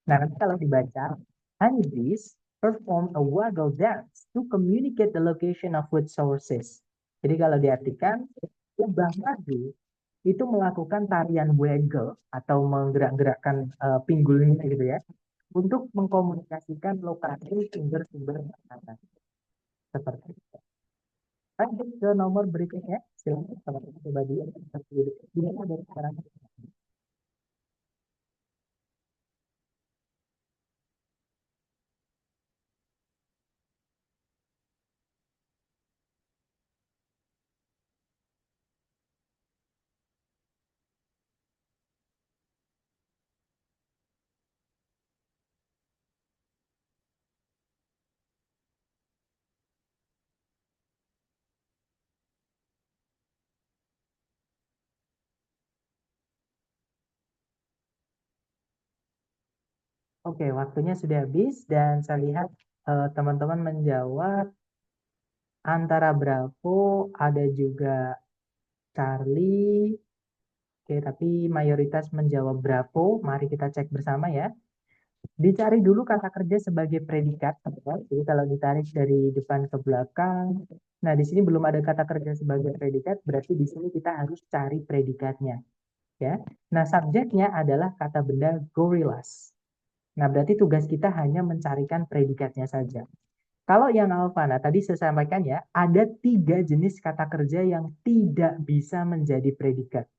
Nah, nanti kalau dibaca, honeybees perform a waggle dance to communicate the location of food sources. Jadi kalau diartikan, lebah madu itu melakukan tarian waggle atau menggerak-gerakkan pinggulnya gitu ya, untuk mengkomunikasikan lokasi sumber-sumber makanan. Seperti itu. Lanjut ke nomor berikutnya. Silakan kalau kita coba dilihat. Ini ada sekarang. Oke, waktunya sudah habis dan saya lihat teman-teman menjawab antara Bravo, ada juga Charlie. Oke, tapi mayoritas menjawab Bravo. Mari kita cek bersama ya. Dicari dulu kata kerja sebagai predikat, teman-teman. Jadi kalau ditarik dari depan ke belakang, nah di sini belum ada kata kerja sebagai predikat, berarti di sini kita harus cari predikatnya, ya. Nah, subjeknya adalah kata benda gorillas. Nah, berarti tugas kita hanya mencarikan predikatnya saja. Kalau yang alfa, nah tadi saya sampaikan ya, ada 3 jenis kata kerja yang tidak bisa menjadi predikat.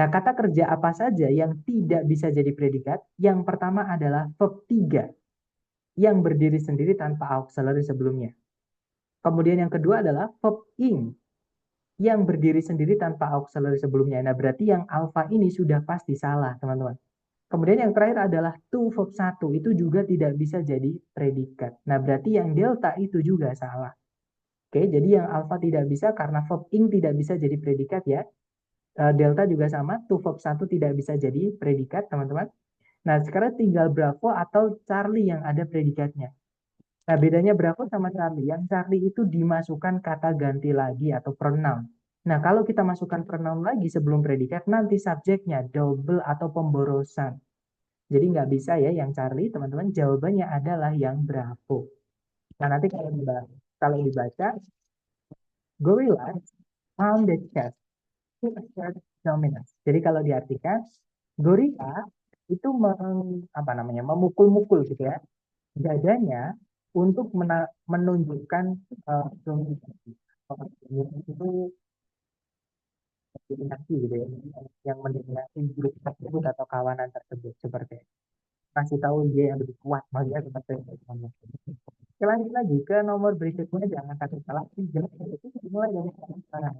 Nah, kata kerja apa saja yang tidak bisa jadi predikat? Yang pertama adalah verb 3 yang berdiri sendiri tanpa auxiliary sebelumnya. Kemudian yang kedua adalah verb ing yang berdiri sendiri tanpa auxiliary sebelumnya. Nah, berarti yang alfa ini sudah pasti salah, teman-teman. Kemudian yang terakhir adalah to verb 1 itu juga tidak bisa jadi predikat. Nah, berarti yang delta itu juga salah. Oke, jadi yang alfa tidak bisa karena verb ing tidak bisa jadi predikat ya. Delta juga sama, to verb 1 tidak bisa jadi predikat, teman-teman. Nah, sekarang tinggal Bravo atau Charlie yang ada predikatnya. Nah, bedanya Bravo sama Charlie. Yang Charlie itu dimasukkan kata ganti lagi atau pronoun. Nah, kalau kita masukkan pronoun lagi sebelum predikat, nanti subjeknya double atau pemborosan. Jadi nggak bisa ya yang Charlie, teman-teman. Jawabannya adalah yang Bravo. Nah, nanti kalau dibaca, gorillas pound the chest to assert dominance. Jadi kalau diartikan, gorila itu apa namanya, memukul-mukul gitu ya dadanya untuk menunjukkan dominasi. Dominasi itu dominasi gitu ya, yang mendominasi grup tersebut atau kawanan tersebut seperti itu. kasih tahu dia yang lebih kuat, dia seperti itu. Oke, lanjut lagi ke nomor berikutnya, jangan takut salah. Tiga itu dimulai dari sekarang.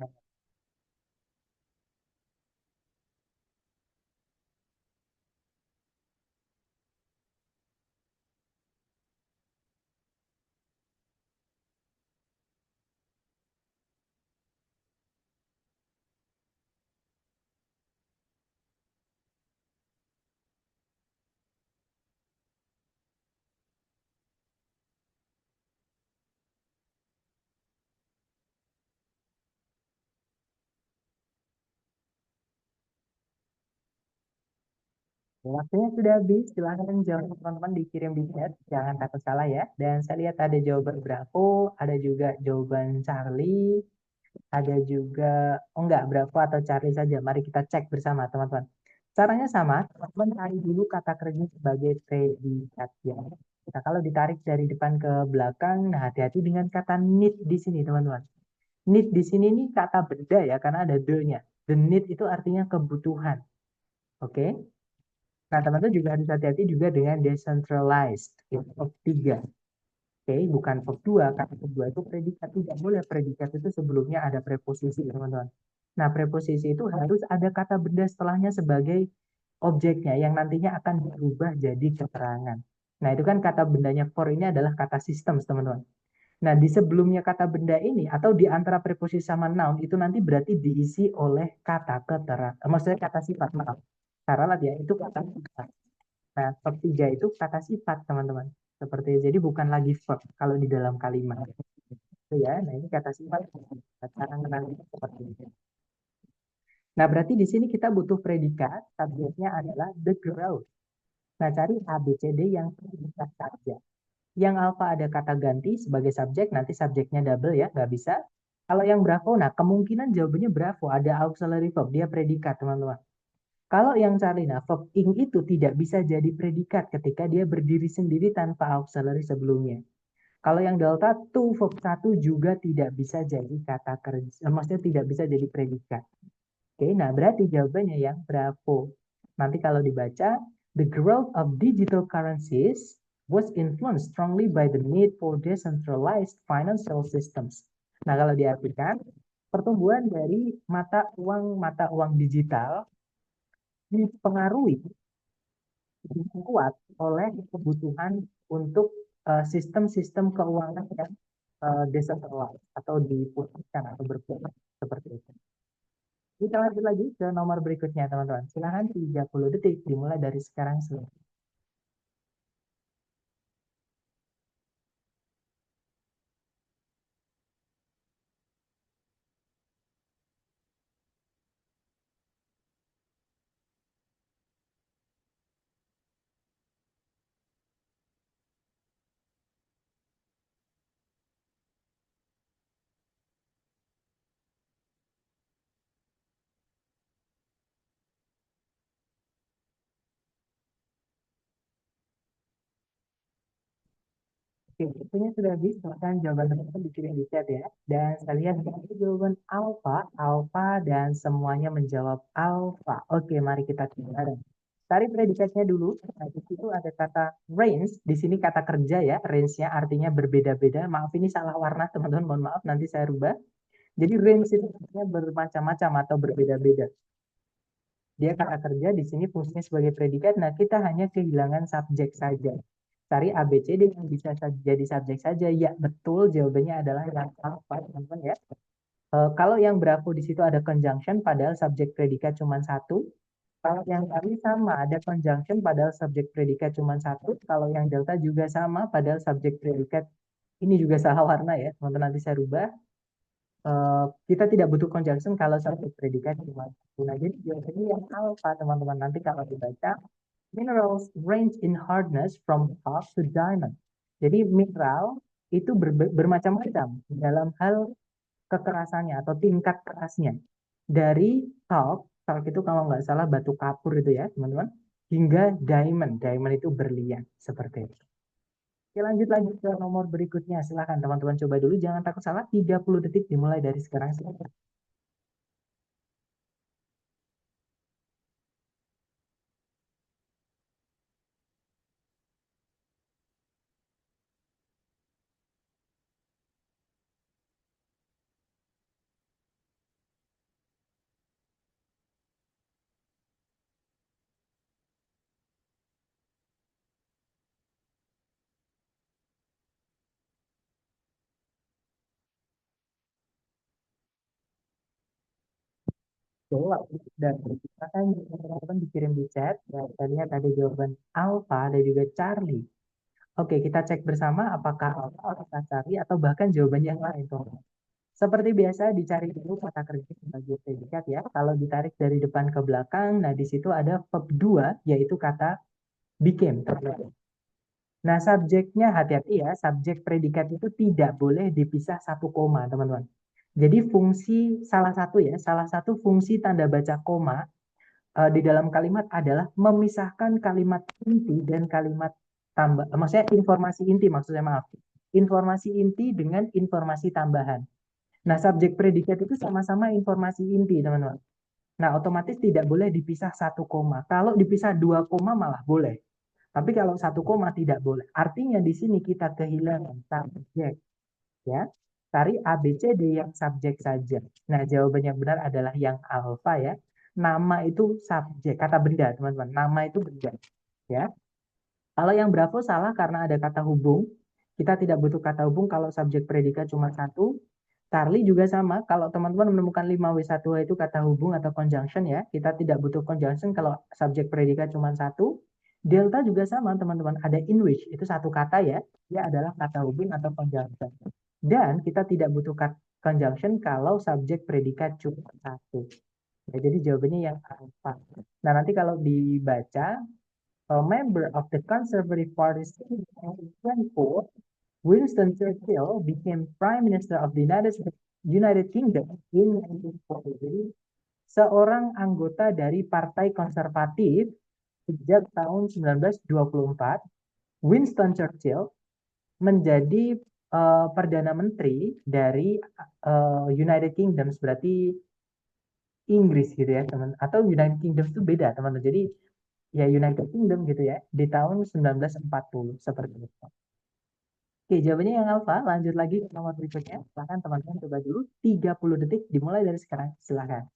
Waktunya sudah habis, silahkan jawab teman-teman dikirim di chat, jangan takut salah ya. Dan saya lihat ada jawaban Bravo, ada juga jawaban Charlie, ada juga, oh enggak, Bravo atau Charlie saja. Mari kita cek bersama teman-teman. Caranya sama, teman-teman cari dulu kata kerja sebagai predikat ya. Nah, kalau ditarik dari depan ke belakang, nah hati-hati dengan kata need di sini teman-teman. Need di sini nih kata benda ya, karena ada the-nya. The need itu artinya kebutuhan. Oke? Nah, teman-teman juga harus hati-hati juga dengan decentralized. Itu verb 3. Oke, bukan verb 2. Karena verb 2 itu predikat. Tidak boleh predikat itu sebelumnya ada preposisi, teman-teman. Nah, preposisi itu harus ada kata benda setelahnya sebagai objeknya yang nantinya akan berubah jadi keterangan. Nah, itu kan kata bendanya for ini adalah kata systems, teman-teman. Nah, di sebelumnya kata benda ini atau di antara preposisi sama noun itu nanti berarti diisi oleh kata keterangan. Maksudnya kata sifat, maaf. Karena ya itu kata sifat. Nah, verb 3 itu kata sifat, teman-teman. Seperti itu. Jadi bukan lagi verb kalau di dalam kalimat. Itu ya. Nah, ini kata sifat. Cara mengenali seperti itu. Nah, berarti di sini kita butuh predikat. Subjeknya adalah the girl. Nah, cari A, B, C, D yang predikat saja. Yang alpha ada kata ganti sebagai subjek, nanti subjeknya double ya, nggak bisa. Kalau yang bravo, nah kemungkinan jawabannya bravo, ada auxiliary verb, dia predikat, teman-teman. Kalau yang Charlina, verb ing itu tidak bisa jadi predikat ketika dia berdiri sendiri tanpa auxiliary sebelumnya. Kalau yang delta, to verb 1 juga tidak bisa jadi kata kerja, maksudnya tidak bisa jadi predikat. Oke, nah berarti jawabannya yang bravo. Nanti kalau dibaca, the growth of digital currencies was influenced strongly by the need for decentralized financial systems. Nah, kalau diartikan, pertumbuhan dari mata uang digital dipengaruhi kuat oleh kebutuhan untuk sistem-sistem keuangan yang decentralized atau dipusatkan atau berpusat seperti itu. Kita lanjut lagi ke nomor berikutnya, teman-teman. Silahkan 30 detik dimulai dari sekarang. Oke, waktunya sudah habis. Silahkan jawaban teman-teman dikirim di chat ya. Dan saya lihat itu jawaban alfa, alfa, dan semuanya menjawab alfa. Oke, mari kita coba. Cari predikatnya dulu. Nah, di situ ada kata range. Di sini kata kerja ya. Range-nya artinya berbeda-beda. Maaf, ini salah warna, teman-teman. Mohon maaf, nanti saya rubah. Jadi range itu artinya bermacam-macam atau berbeda-beda. Dia kata kerja di sini fungsinya sebagai predikat. Nah, kita hanya kehilangan subjek saja. Cari A, B, C, D yang bisa jadi subjek saja. Ya, betul. Jawabannya adalah yang alpha, teman-teman ya. Kalau yang bravo di situ ada conjunction, padahal subjek predikat cuma satu. Kalau yang kali sama, ada conjunction, padahal subjek predikat cuma satu. Kalau yang delta juga sama, padahal subjek predikat ini juga salah warna ya. Teman-teman nanti saya rubah. Kita tidak butuh conjunction kalau subjek predikat cuma satu. Nah, jadi jawabannya yang alpha, teman-teman. Nanti kalau dibaca, minerals range in hardness from talc to diamond. Jadi mineral itu bermacam-macam dalam hal kekerasannya atau tingkat kerasnya. Dari talc, talc itu kalau nggak salah batu kapur itu ya teman-teman, hingga diamond. Diamond itu berlian seperti itu. Oke, lanjut lagi ke nomor berikutnya. Silahkan teman-teman coba dulu, jangan takut salah. 30 detik dimulai dari sekarang. betul. Dan akan teman-teman dikirim di chat. Ya, kita lihat ada jawaban Alpha dan juga Charlie. Oke, kita cek bersama apakah Alpha atau Charlie atau bahkan jawabannya yang lain, tuh. Seperti biasa, dicari dulu kata kerja sebagai predikat ya. Kalau ditarik dari depan ke belakang, nah di situ ada verb 2, yaitu kata became. Nah, subjeknya hati-hati ya, subjek predikat itu tidak boleh dipisah satu koma, teman-teman. Jadi fungsi salah satu fungsi tanda baca koma di dalam kalimat adalah memisahkan kalimat inti dan kalimat tambah, maksudnya informasi inti, maksudnya maaf, informasi inti dengan informasi tambahan. Nah, subjek predikat itu sama-sama informasi inti, teman-teman. Nah, otomatis tidak boleh dipisah satu koma. Kalau dipisah dua koma malah boleh. Tapi kalau satu koma tidak boleh. Artinya di sini kita kehilangan subjek, ya. Cari A, B, C, D yang subjek saja. Nah, jawabannya benar adalah yang alfa ya. Nama itu subjek, kata benda, teman-teman. Nama itu benda, ya. Kalau yang Bravo salah karena ada kata hubung. Kita tidak butuh kata hubung kalau subjek predikat cuma satu. Charlie juga sama. Kalau teman-teman menemukan 5W1H itu kata hubung atau conjunction ya. Kita tidak butuh conjunction kalau subjek predikat cuma satu. Delta juga sama teman-teman. Ada in which. Itu satu kata ya. Dia adalah kata hubung atau conjunction. Dan kita tidak butuh conjunction kalau subjek predikat cuma satu. Ya, jadi jawabannya yang alpha. Nah, nanti kalau dibaca, a member of the Conservative Party in 1924, Winston Churchill became Prime Minister of the United Kingdom in 1940. Jadi, seorang anggota dari Partai Konservatif sejak tahun 1924, Winston Churchill menjadi Perdana Menteri dari United Kingdom, berarti Inggris gitu ya, teman. Atau United Kingdom itu beda, teman-teman. Jadi, ya United Kingdom gitu ya, di tahun 1940, seperti itu. Oke, jawabannya yang alfa. Lanjut lagi ke nomor berikutnya. Silahkan teman-teman coba dulu. 30 detik dimulai dari sekarang. Silahkan.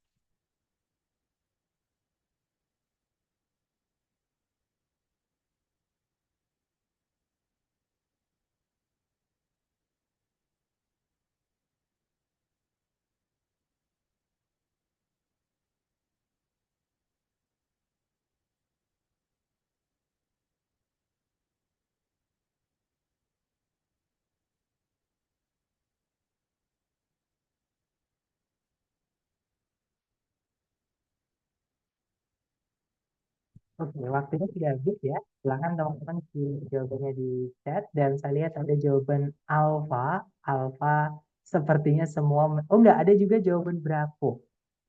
Oke, waktunya sudah habis ya. Silahkan teman-teman jawabannya di chat. Dan saya lihat ada jawaban alfa. Alfa sepertinya semua. Oh, enggak, ada juga jawaban Bravo.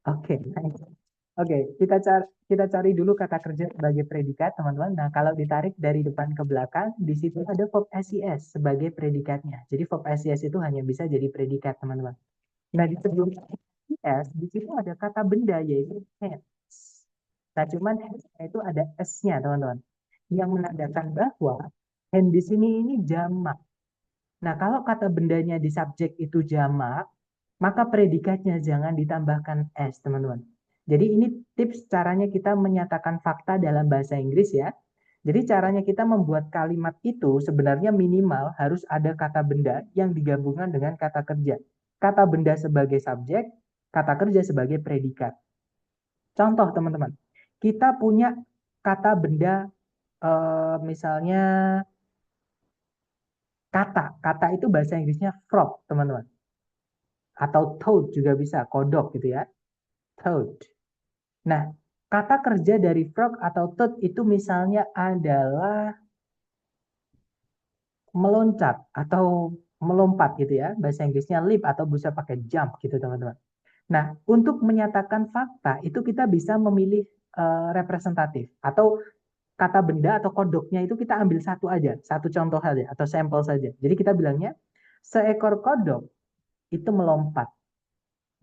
Oke, nice. Oke, kita cari dulu kata kerja sebagai predikat, teman-teman. Nah, kalau ditarik dari depan ke belakang, di situ ada verb SIS sebagai predikatnya. Jadi verb SIS itu hanya bisa jadi predikat, teman-teman. Nah, di sebelum SIS, di situ ada kata benda yaitu hands. Nah, cuman hands-nya itu ada S-nya, teman-teman. Yang menandakan bahwa hand di sini ini jamak. Nah, kalau kata bendanya di subjek itu jamak, maka predikatnya jangan ditambahkan S, teman-teman. Jadi ini tips caranya kita menyatakan fakta dalam bahasa Inggris ya. Jadi caranya kita membuat kalimat itu sebenarnya minimal harus ada kata benda yang digabungkan dengan kata kerja. Kata benda sebagai subjek, kata kerja sebagai predikat. Contoh teman-teman, kita punya kata benda misalnya kata itu bahasa Inggrisnya frog teman-teman. Atau toad juga bisa, kodok gitu ya. Toad. Nah, kata kerja dari frog atau toad itu misalnya adalah meloncat atau melompat gitu ya. Bahasa Inggrisnya leap atau bisa pakai jump gitu teman-teman. Nah, untuk menyatakan fakta itu kita bisa memilih representatif atau kata benda atau kodoknya itu kita ambil satu aja, satu contoh saja atau sampel saja. Jadi kita bilangnya seekor kodok itu melompat.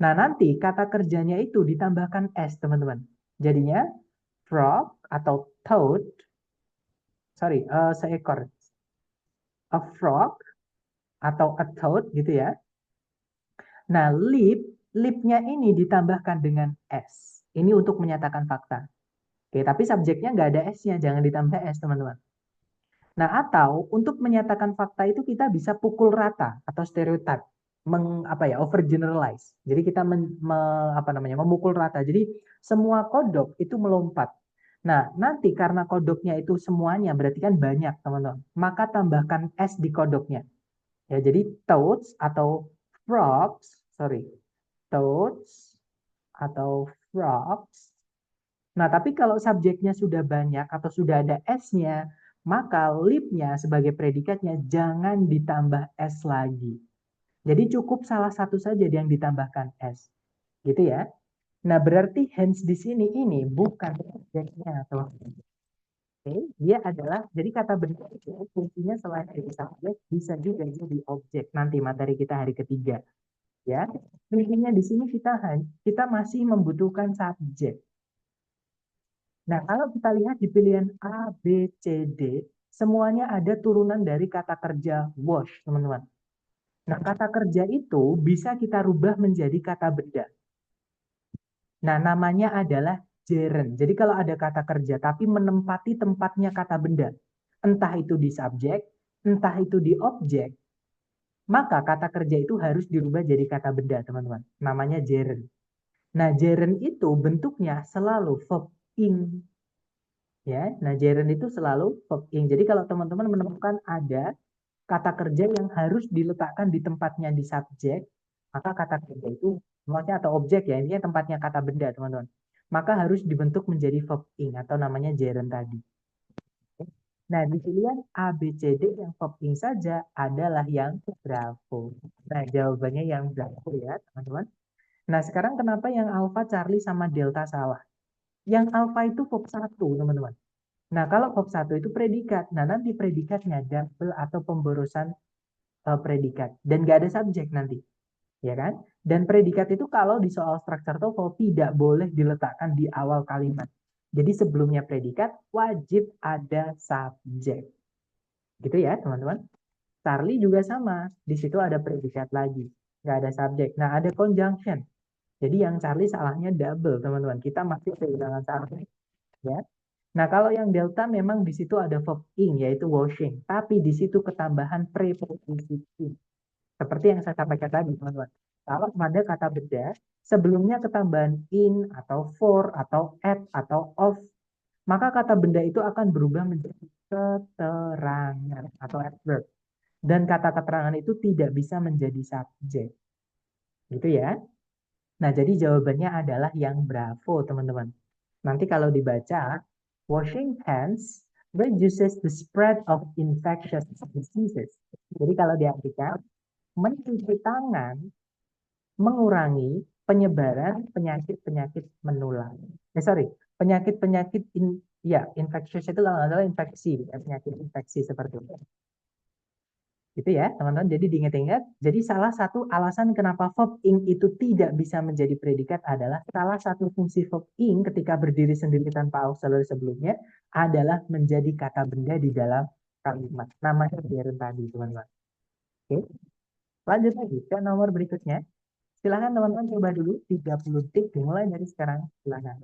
Nah, nanti kata kerjanya itu ditambahkan S, teman-teman. Jadinya frog atau toad, sorry, seekor, a frog atau a toad gitu ya. Nah, leap-nya ini ditambahkan dengan S. Ini untuk menyatakan fakta. Oke, tapi subjeknya nggak ada S-nya, jangan ditambah S, teman-teman. Nah, atau untuk menyatakan fakta itu kita bisa pukul rata atau stereotip. overgeneralize. Jadi kita memukul rata. Jadi semua kodok itu melompat. Nah, nanti karena kodoknya itu semuanya berarti kan banyak, teman-teman. Maka tambahkan S di kodoknya. Ya, jadi toads atau frogs, toads atau frogs. Nah, tapi kalau subjeknya sudah banyak atau sudah ada S-nya, maka lip-nya sebagai predikatnya jangan ditambah S lagi. Jadi cukup salah satu saja yang ditambahkan S. Gitu ya. Nah, berarti hence di sini ini bukan subjeknya, atau dia adalah, jadi kata benda itu fungsinya selain jadi subjek, bisa juga jadi objek. Nanti materi kita hari ketiga. Ya, intinya di sini kita masih membutuhkan subjek. Nah, kalau kita lihat di pilihan A, B, C, D, semuanya ada turunan dari kata kerja wash, teman-teman. Nah, kata kerja itu bisa kita rubah menjadi kata benda. Nah, namanya adalah gerund. Jadi kalau ada kata kerja tapi menempati tempatnya kata benda, entah itu di subjek, entah itu di objek, maka kata kerja itu harus dirubah jadi kata benda, teman-teman. Namanya gerund. Nah, gerund itu bentuknya selalu verb ing. Ya, nah gerund itu selalu verb ing. Jadi kalau teman-teman menemukan ada kata kerja yang harus diletakkan di tempatnya di subjek, maka kata kerja itu maksudnya atau objek ya, ini tempatnya kata benda, teman-teman. Maka harus dibentuk menjadi verb ing atau namanya gerund tadi. Nah, di pilihan A, B, C, D yang verb ing saja adalah yang bravo. Nah, jawabannya yang bravo ya, teman-teman. Nah, sekarang kenapa yang alpha, Charlie, sama delta salah? Yang alpha itu verb 1, teman-teman. Nah, kalau verb 1 itu predikat. Nah, nanti predikatnya double atau pemborosan predikat. Dan nggak ada subjek nanti. Ya kan? Dan predikat itu kalau di soal structure TOEFL tidak boleh diletakkan di awal kalimat. Jadi sebelumnya predikat wajib ada subjek. Gitu ya, teman-teman. Charlie juga sama. Di situ ada predikat lagi. Nggak ada subjek. Nah, ada conjunction. Jadi yang Charlie salahnya double, teman-teman. Kita masih kehilangan subjek. Ya. Nah, kalau yang delta memang di situ ada verb ing, yaitu washing. Tapi di situ ketambahan preposisi ing. Seperti yang saya sampaikan tadi, teman-teman. Kalau ada kata beda, sebelumnya ketambahan in, atau for, atau at, atau of, maka kata benda itu akan berubah menjadi keterangan atau adverb. Dan kata keterangan itu tidak bisa menjadi subjek. Gitu ya. Nah, jadi jawabannya adalah yang bravo, teman-teman. Nanti kalau dibaca, washing hands reduces the spread of infectious diseases. Jadi kalau diartikan, mencuci tangan mengurangi penyebaran penyakit-penyakit menular. Penyakit-penyakit infectious itu kalau nggak salah infeksi, penyakit infeksi seperti itu. Gitu ya, teman-teman. Jadi diingat-ingat. Jadi salah satu alasan kenapa verb ing itu tidak bisa menjadi predikat adalah salah satu fungsi verb ing ketika berdiri sendiri tanpa auxiliary sebelumnya adalah menjadi kata benda di dalam kalimat. Namanya gerund tadi, teman-teman. Oke. Lanjut lagi ke nomor berikutnya. Silahkan teman-teman coba dulu 30 detik dimulai dari sekarang. Silahkan.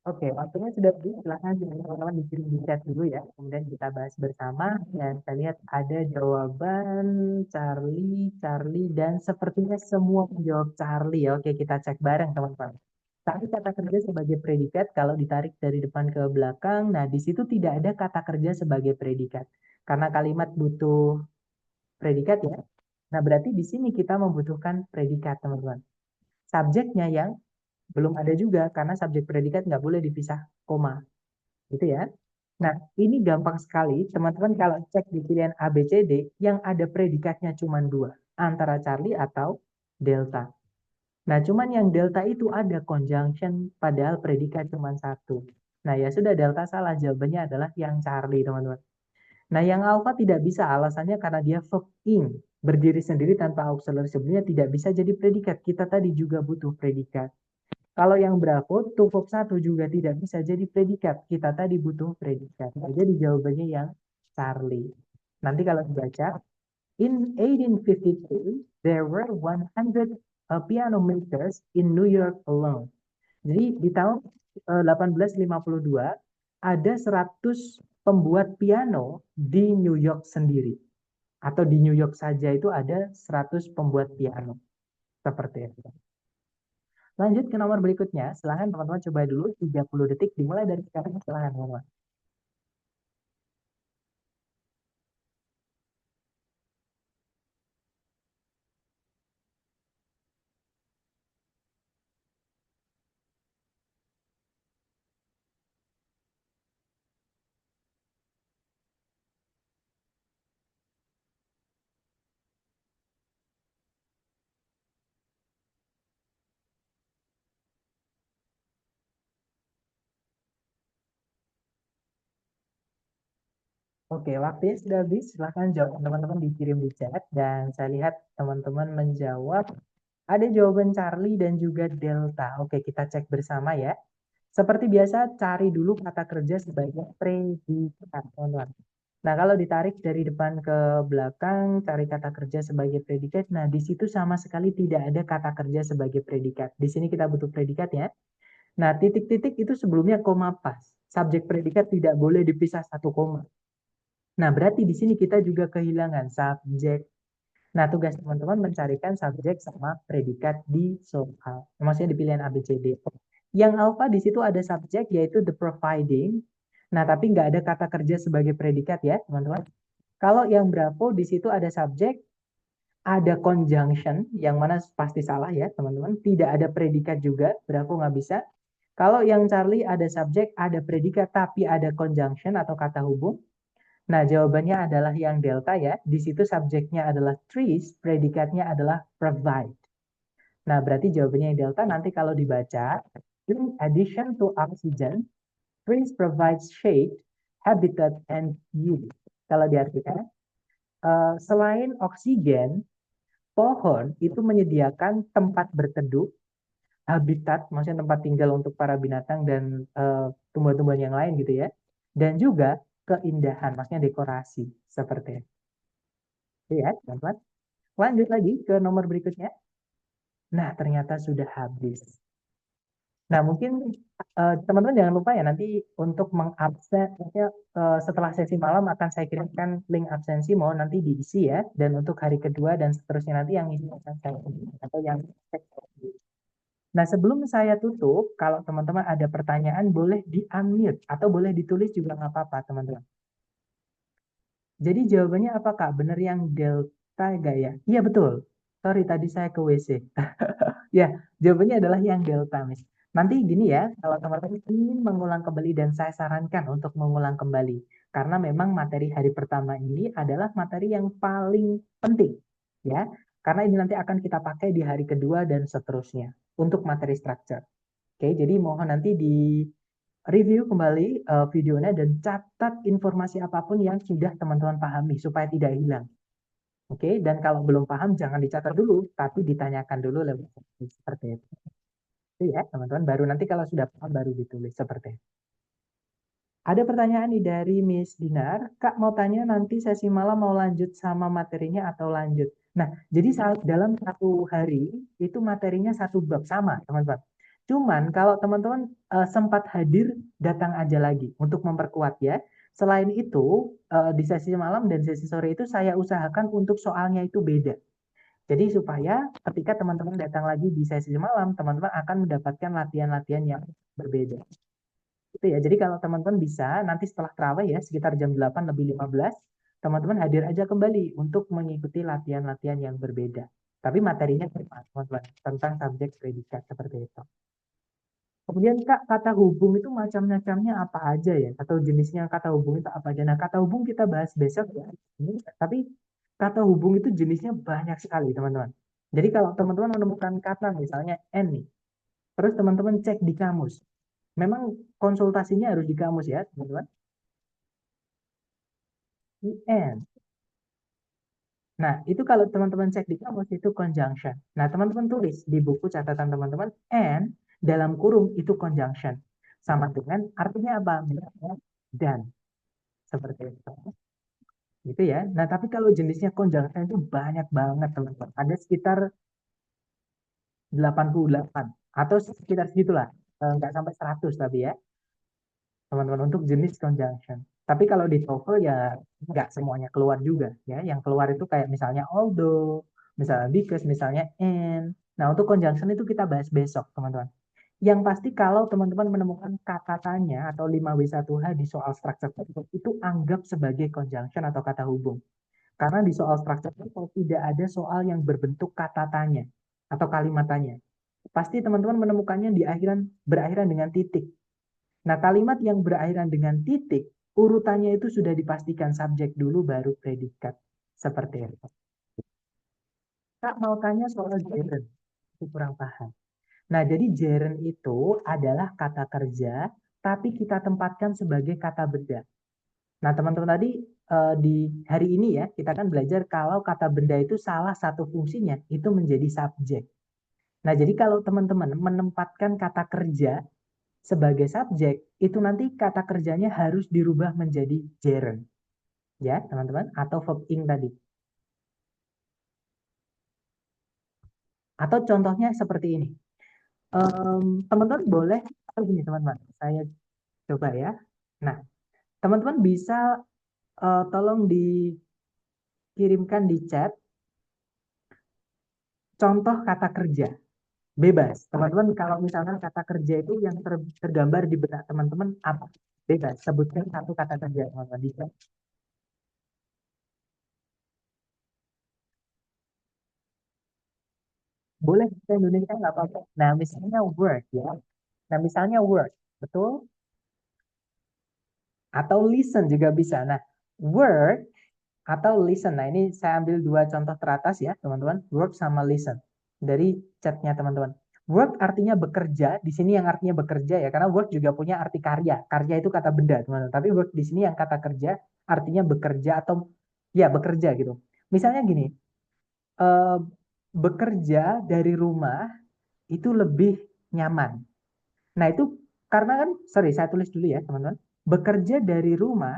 Oke, waktunya sudah habis. Silahkan teman-teman dikirim di chat dulu ya. Kemudian kita bahas bersama. Dan saya lihat ada jawaban Charlie, Charlie, dan sepertinya semua menjawab Charlie ya. Oke, kita cek bareng teman-teman. Tapi kata kerja sebagai predikat kalau ditarik dari depan ke belakang, nah di situ tidak ada kata kerja sebagai predikat. Karena kalimat butuh predikat ya. Nah, berarti di sini kita membutuhkan predikat, teman-teman. Subjeknya yang belum ada juga karena subjek predikat nggak boleh dipisah koma. Gitu ya. Nah, ini gampang sekali. Teman-teman kalau cek di pilihan A, B, C, D, yang ada predikatnya cuma dua. Antara Charlie atau Delta. Nah, cuman yang Delta itu ada conjunction, padahal predikat cuma satu. Nah, ya sudah Delta salah. Jawabannya adalah yang Charlie, teman-teman. Nah, yang Alpha tidak bisa alasannya karena dia verb ing. berdiri sendiri tanpa auxiliary sebelumnya tidak bisa jadi predikat. Kita tadi juga butuh predikat. Kalau yang Bravo, to verb 1 juga tidak bisa jadi predikat. Kita tadi butuh predikat. Nah, jadi jawabannya yang Charlie. Nanti kalau dibaca, in 1852, there were 100 piano makers in New York alone. Jadi di tahun 1852 ada 100 pembuat piano di New York sendiri. Atau di New York saja itu ada 100 pembuat piano. Seperti itu. Lanjut ke nomor berikutnya. Silahkan teman-teman coba dulu 30 detik dimulai dari sekarang. Silahkan teman-teman. Oke, waktunya sudah habis. Silahkan jawab teman-teman dikirim di chat. Dan saya lihat teman-teman menjawab. Ada jawaban Charlie dan juga Delta. Oke, kita cek bersama ya. Seperti biasa, cari dulu kata kerja sebagai predikat, teman-teman. Nah, kalau ditarik dari depan ke belakang, cari kata kerja sebagai predikat. Nah, di situ sama sekali tidak ada kata kerja sebagai predikat. Di sini kita butuh predikat ya. Nah, titik-titik itu sebelumnya koma pas. Subjek predikat tidak boleh dipisah satu koma. Nah, berarti di sini kita juga kehilangan subjek. Nah, tugas teman-teman mencarikan subjek sama predikat di soal. Maksudnya di pilihan A, B, C, D. Yang alpha di situ ada subjek yaitu the providing. Nah, tapi nggak ada kata kerja sebagai predikat ya, teman-teman. Kalau yang Bravo di situ ada subjek, ada conjunction, yang mana pasti salah ya, teman-teman. Tidak ada predikat juga, Bravo nggak bisa. Kalau yang Charlie ada subjek, ada predikat, tapi ada conjunction atau kata hubung. Nah, jawabannya adalah yang delta ya. Di situ subjeknya adalah trees, predikatnya adalah provide. Nah, berarti jawabannya yang delta nanti kalau dibaca, in addition to oxygen, trees provide shade, habitat, and beauty. Kalau diartikan, selain oksigen, pohon itu menyediakan tempat berteduh, habitat, maksudnya tempat tinggal untuk para binatang dan tumbuhan-tumbuhan yang lain gitu ya. Dan juga keindahan, maksudnya dekorasi seperti itu. Ya, teman-teman. Lanjut lagi ke nomor berikutnya. Nah, ternyata sudah habis. Nah, mungkin teman-teman jangan lupa ya nanti untuk mengabsen, maksudnya, setelah sesi malam akan saya kirimkan link absensi, mau nanti diisi ya. Dan untuk hari kedua dan seterusnya nanti yang isi akan saya atau yang Nah, sebelum saya tutup, kalau teman-teman ada pertanyaan boleh di-unmute atau boleh ditulis juga nggak apa-apa, teman-teman. Jadi jawabannya apa, Kak? Bener yang delta nggak ya? Iya, betul. Sorry, tadi saya ke WC. Ya, jawabannya adalah yang delta, Miss. Nanti gini ya, kalau teman-teman ingin mengulang kembali dan saya sarankan untuk mengulang kembali. Karena memang materi hari pertama ini adalah materi yang paling penting. Ya, karena ini nanti akan kita pakai di hari kedua dan seterusnya untuk materi structure. Oke, jadi mohon nanti di review kembali videonya dan catat informasi apapun yang sudah teman-teman pahami supaya tidak hilang. Oke, dan kalau belum paham jangan dicatat dulu, tapi ditanyakan dulu lewat seperti itu. Itu ya, teman-teman. Baru nanti kalau sudah paham baru ditulis seperti itu. Ada pertanyaan nih dari Miss Dinar. Kak mau tanya nanti sesi malam mau lanjut sama materinya atau lanjut? Nah, jadi dalam satu hari itu materinya satu bab sama, teman-teman. Cuman kalau teman-teman sempat hadir, datang aja lagi untuk memperkuat ya. Selain itu, di sesi malam dan sesi sore itu saya usahakan untuk soalnya itu beda. Jadi supaya ketika teman-teman datang lagi di sesi malam, teman-teman akan mendapatkan latihan-latihan yang berbeda. Itu ya. Jadi kalau teman-teman bisa nanti setelah terawih ya sekitar jam 8 lebih 15, teman-teman hadir aja kembali untuk mengikuti latihan-latihan yang berbeda. Tapi materinya sama, teman-teman, tentang subjek predikat seperti itu. Kemudian Kak, kata hubung itu macam-macamnya apa aja ya? Atau jenisnya kata hubung itu apa aja? Nah, kata hubung kita bahas besok ya. Tapi kata hubung itu jenisnya banyak sekali, teman-teman. Jadi kalau teman-teman menemukan kata misalnya N nih, terus teman-teman cek di kamus. Memang konsultasinya harus di kamus ya, teman-teman. IN. Nah, itu kalau teman-teman cek di kamus itu conjunction. Nah, teman-teman tulis di buku catatan teman-teman and dalam kurung itu conjunction. Sama dengan artinya apa? Misalnya dan seperti itu. Gitu ya. Nah, tapi kalau jenisnya conjunction itu banyak banget, teman-teman. Ada sekitar 88 atau sekitar segitulah. Nggak sampai 100 tapi ya, teman-teman untuk jenis conjunction. Tapi kalau di TOEFL ya nggak semuanya keluar juga ya. Yang keluar itu kayak misalnya although, misalnya because, misalnya and. Nah, untuk conjunction itu kita bahas besok, teman-teman. Yang pasti kalau teman-teman menemukan kata tanya atau 5W1H di soal structure tersebut, itu anggap sebagai conjunction atau kata hubung. Karena di soal structure tersebut tidak ada soal yang berbentuk kata tanya atau kalimat tanya. Pasti teman-teman menemukannya di berakhiran dengan titik. Nah, kalimat yang berakhiran dengan titik, urutannya itu sudah dipastikan subjek dulu baru predikat. Seperti itu. Kak mau tanya soal gerund. Itu kurang paham. Nah, jadi gerund itu adalah kata kerja, tapi kita tempatkan sebagai kata benda. Nah, teman-teman tadi di hari ini ya, kita kan belajar kalau kata benda itu salah satu fungsinya, itu menjadi subjek. Nah, jadi kalau teman-teman menempatkan kata kerja sebagai subjek, itu nanti kata kerjanya harus dirubah menjadi gerund. Ya, teman-teman, atau verb ing tadi. Atau contohnya seperti ini. Teman-teman boleh, begini teman-teman, saya coba ya. Nah, teman-teman bisa tolong dikirimkan di chat contoh kata kerja. Bebas. Teman-teman kalau misalkan kata kerja itu yang tergambar di benak teman-teman apa? Bebas. Sebutkan satu kata kerja, teman-teman. Bisa. Boleh bahasa Indonesia nggak apa-apa. Nah, misalnya work ya. Nah, misalnya work. Betul? Atau listen juga bisa. Nah, work atau listen. Nah, ini saya ambil dua contoh teratas ya, teman-teman. Work sama listen. Dari chatnya teman-teman. Work artinya bekerja. Di sini yang artinya bekerja ya. Karena work juga punya arti karya. Karya itu kata benda, teman-teman. Tapi work di sini yang kata kerja artinya bekerja atau ya bekerja gitu. Misalnya gini, eh, bekerja dari rumah itu lebih nyaman. Nah, itu karena kan, sorry, saya tulis dulu ya, teman-teman. Bekerja dari rumah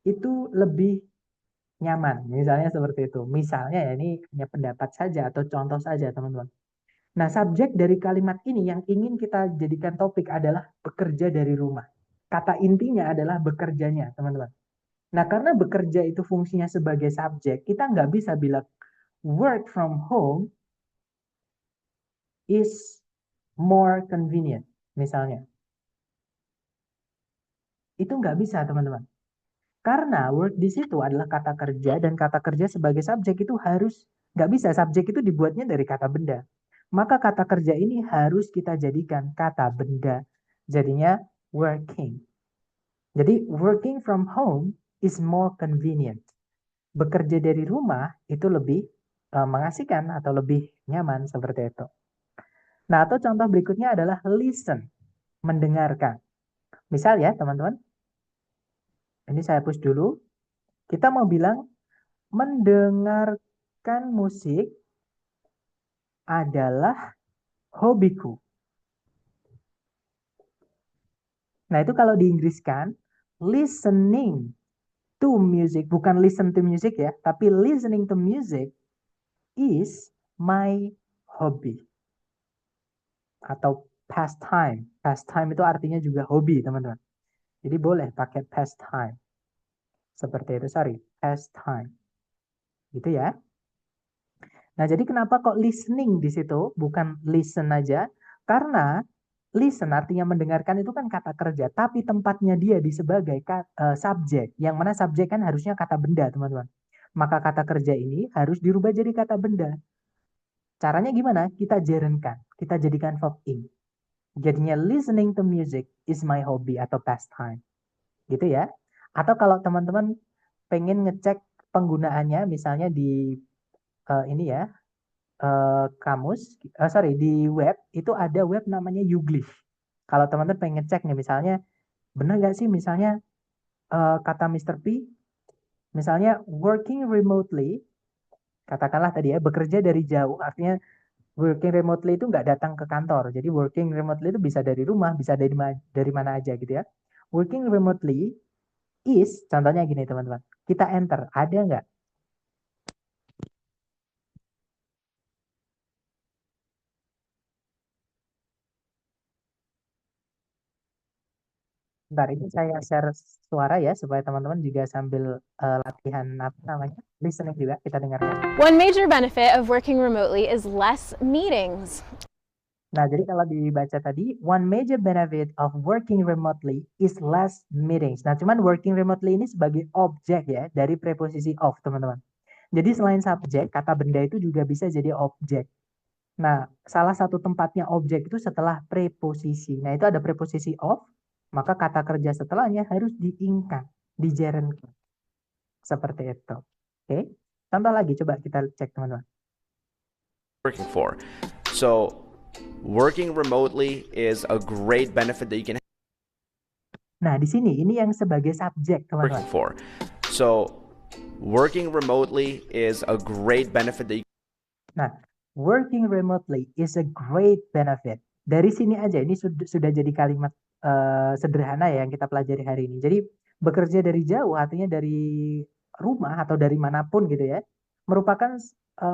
itu lebih nyaman. Misalnya seperti itu. Misalnya ya, ini hanya pendapat saja atau contoh saja, teman-teman. Nah, subjek dari kalimat ini yang ingin kita jadikan topik adalah bekerja dari rumah. Kata intinya adalah bekerjanya, teman-teman. Nah, karena bekerja itu fungsinya sebagai subjek, kita nggak bisa bilang work from home is more convenient, misalnya. Itu nggak bisa, teman-teman. Karena work di situ adalah kata kerja dan kata kerja sebagai subjek itu harus nggak bisa subjek itu dibuatnya dari kata benda. Maka kata kerja ini harus kita jadikan kata benda. Jadinya working. Jadi working from home is more convenient. Bekerja dari rumah itu lebih mengasihkan atau lebih nyaman seperti itu. Nah, atau contoh berikutnya adalah listen, mendengarkan. Misal ya, teman-teman, ini saya push dulu. Kita mau bilang mendengarkan musik adalah hobiku. Nah, itu kalau diinggriskan, listening to music, bukan listen to music ya, tapi listening to music is my hobby. Atau pastime. Pastime itu artinya juga hobi, teman-teman. Jadi boleh pakai pastime. Seperti itu, sorry, pastime. Gitu ya. Nah, jadi kenapa kok listening di situ, bukan listen aja? Karena listen artinya mendengarkan itu kan kata kerja, tapi tempatnya dia di sebagai subjek, yang mana subjek kan harusnya kata benda, teman-teman. Maka kata kerja ini harus dirubah jadi kata benda. Caranya gimana? Kita jerenkan, kita jadikan verb ing. Jadinya listening to music is my hobby atau pastime. Gitu ya. Atau kalau teman-teman pengen ngecek penggunaannya, misalnya di ini ya, kamus, sorry, di web itu ada web namanya Youglish. Kalau teman-teman pengen cek nih, misalnya bener nggak sih misalnya kata Mr. P Misalnya working remotely, katakanlah tadi ya, bekerja dari jauh, artinya working remotely itu nggak datang ke kantor. Jadi working remotely itu bisa dari rumah, bisa dari mana aja gitu ya. Working remotely is, contohnya gini teman-teman. Kita enter, ada nggak? Bentar, ini saya share suara ya, supaya teman-teman juga sambil latihan apa namanya, listening juga, kita dengarkan. One major benefit of working remotely is less meetings. Nah, jadi kalau dibaca tadi, one major benefit of working remotely is less meetings. Nah, cuman working remotely ini sebagai objek ya, dari preposisi of, teman-teman. Jadi selain subjek, kata benda itu juga bisa jadi objek. Nah, salah satu tempatnya objek itu setelah preposisi. Nah, itu ada preposisi of, maka kata kerja setelahnya harus diingkat, digerenkan. Seperti itu. Oke, contoh lagi, coba kita cek teman-teman. Working for. So working remotely is a great benefit that you can Nah, di sini ini yang sebagai subjek, teman-teman. working for. So working remotely is a great benefit that you Nah, working remotely is a great benefit. Dari sini aja, ini sudah jadi kalimat sederhana ya yang kita pelajari hari ini. Jadi, bekerja dari jauh artinya dari rumah atau dari manapun gitu ya, merupakan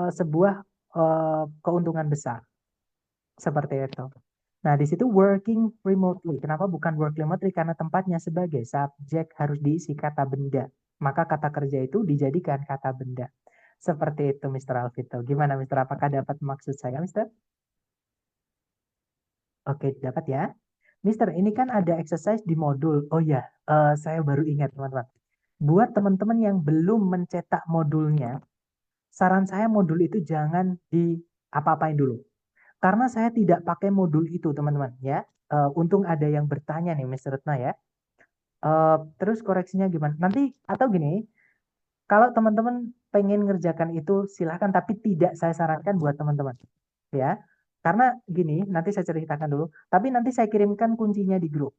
sebuah keuntungan besar. Seperti itu. Nah, di situ working remotely. Kenapa bukan work remotely? Karena tempatnya sebagai subjek harus diisi kata benda. Maka kata kerja itu dijadikan kata benda. Seperti itu, Mr. Alvito. Gimana, Mr.? Apakah dapat maksud saya, Mr.? Oke, dapat ya. Mister, ini kan ada exercise di modul. Oh ya, saya baru ingat, teman-teman. Buat teman-teman yang belum mencetak modulnya, saran saya modul itu jangan di apa-apain dulu. Karena saya tidak pakai modul itu, teman-teman, ya. Untung ada yang bertanya nih, Mr. Retna ya. Terus koreksinya gimana? Nanti, atau gini, kalau teman-teman pengen ngerjakan itu, silahkan, tapi tidak saya sarankan buat teman-teman. Ya, karena gini, nanti saya ceritakan dulu, tapi nanti saya kirimkan kuncinya di grup.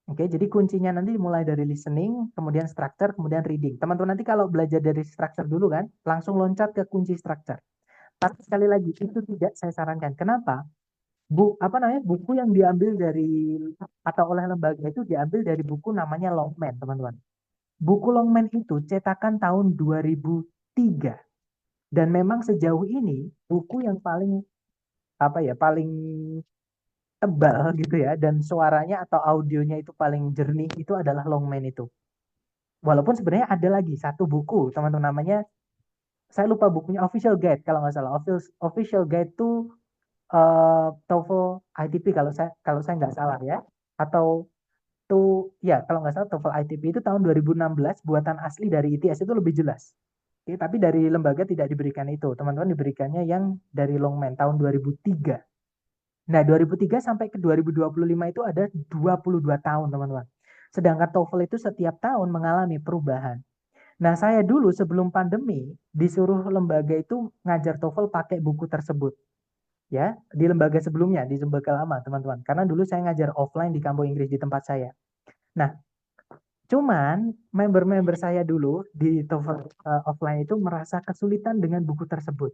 Oke, jadi kuncinya nanti mulai dari listening, kemudian structure, kemudian reading. Teman-teman nanti kalau belajar dari structure dulu kan, langsung loncat ke kunci structure. Tapi sekali lagi, itu tidak saya sarankan. Kenapa? Apa namanya, buku yang diambil dari atau oleh lembaga itu diambil dari buku namanya Longman, teman-teman. Buku Longman itu cetakan tahun 2003 dan memang sejauh ini buku yang paling apa ya, paling tebal gitu ya, dan suaranya atau audionya itu paling jernih itu adalah Longman itu. Walaupun sebenarnya ada lagi satu buku, teman-teman, namanya saya lupa bukunya, Official Guide kalau nggak salah. Official Guide to TOEFL ITP kalau saya nggak salah ya. Atau tuh ya, kalau nggak salah TOEFL ITP itu tahun 2016, buatan asli dari ITS, itu lebih jelas. Oke, tapi dari lembaga tidak diberikan itu. Teman-teman diberikannya yang dari Longman tahun 2003. Nah, 2003 sampai ke 2025 itu ada 22 tahun, teman-teman. Sedangkan TOEFL itu setiap tahun mengalami perubahan. Nah, saya dulu sebelum pandemi disuruh lembaga itu ngajar TOEFL pakai buku tersebut. Ya, di lembaga sebelumnya, di lembaga lama, teman-teman. Karena dulu saya ngajar offline di kampus Inggris di tempat saya. Nah, cuman member-member saya dulu di TOEFL offline itu merasa kesulitan dengan buku tersebut.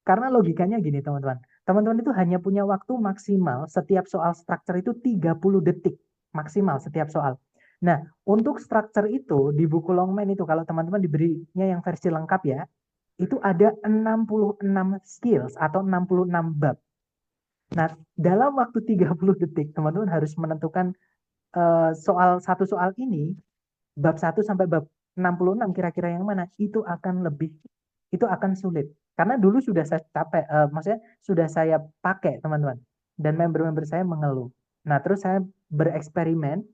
Karena logikanya gini, teman-teman. Teman-teman itu hanya punya waktu maksimal setiap soal structure itu 30 detik. Maksimal setiap soal. Nah, untuk structure itu di buku Longman itu, kalau teman-teman diberinya yang versi lengkap ya, itu ada 66 skills atau 66 bab. Nah, dalam waktu 30 detik, teman-teman harus menentukan satu soal ini, bab 1 sampai bab 66 kira-kira yang mana, itu akan sulit. Karena dulu sudah saya capek, maksudnya sudah saya pakai, teman-teman. Dan member-member saya mengeluh. Nah, terus saya bereksperimen,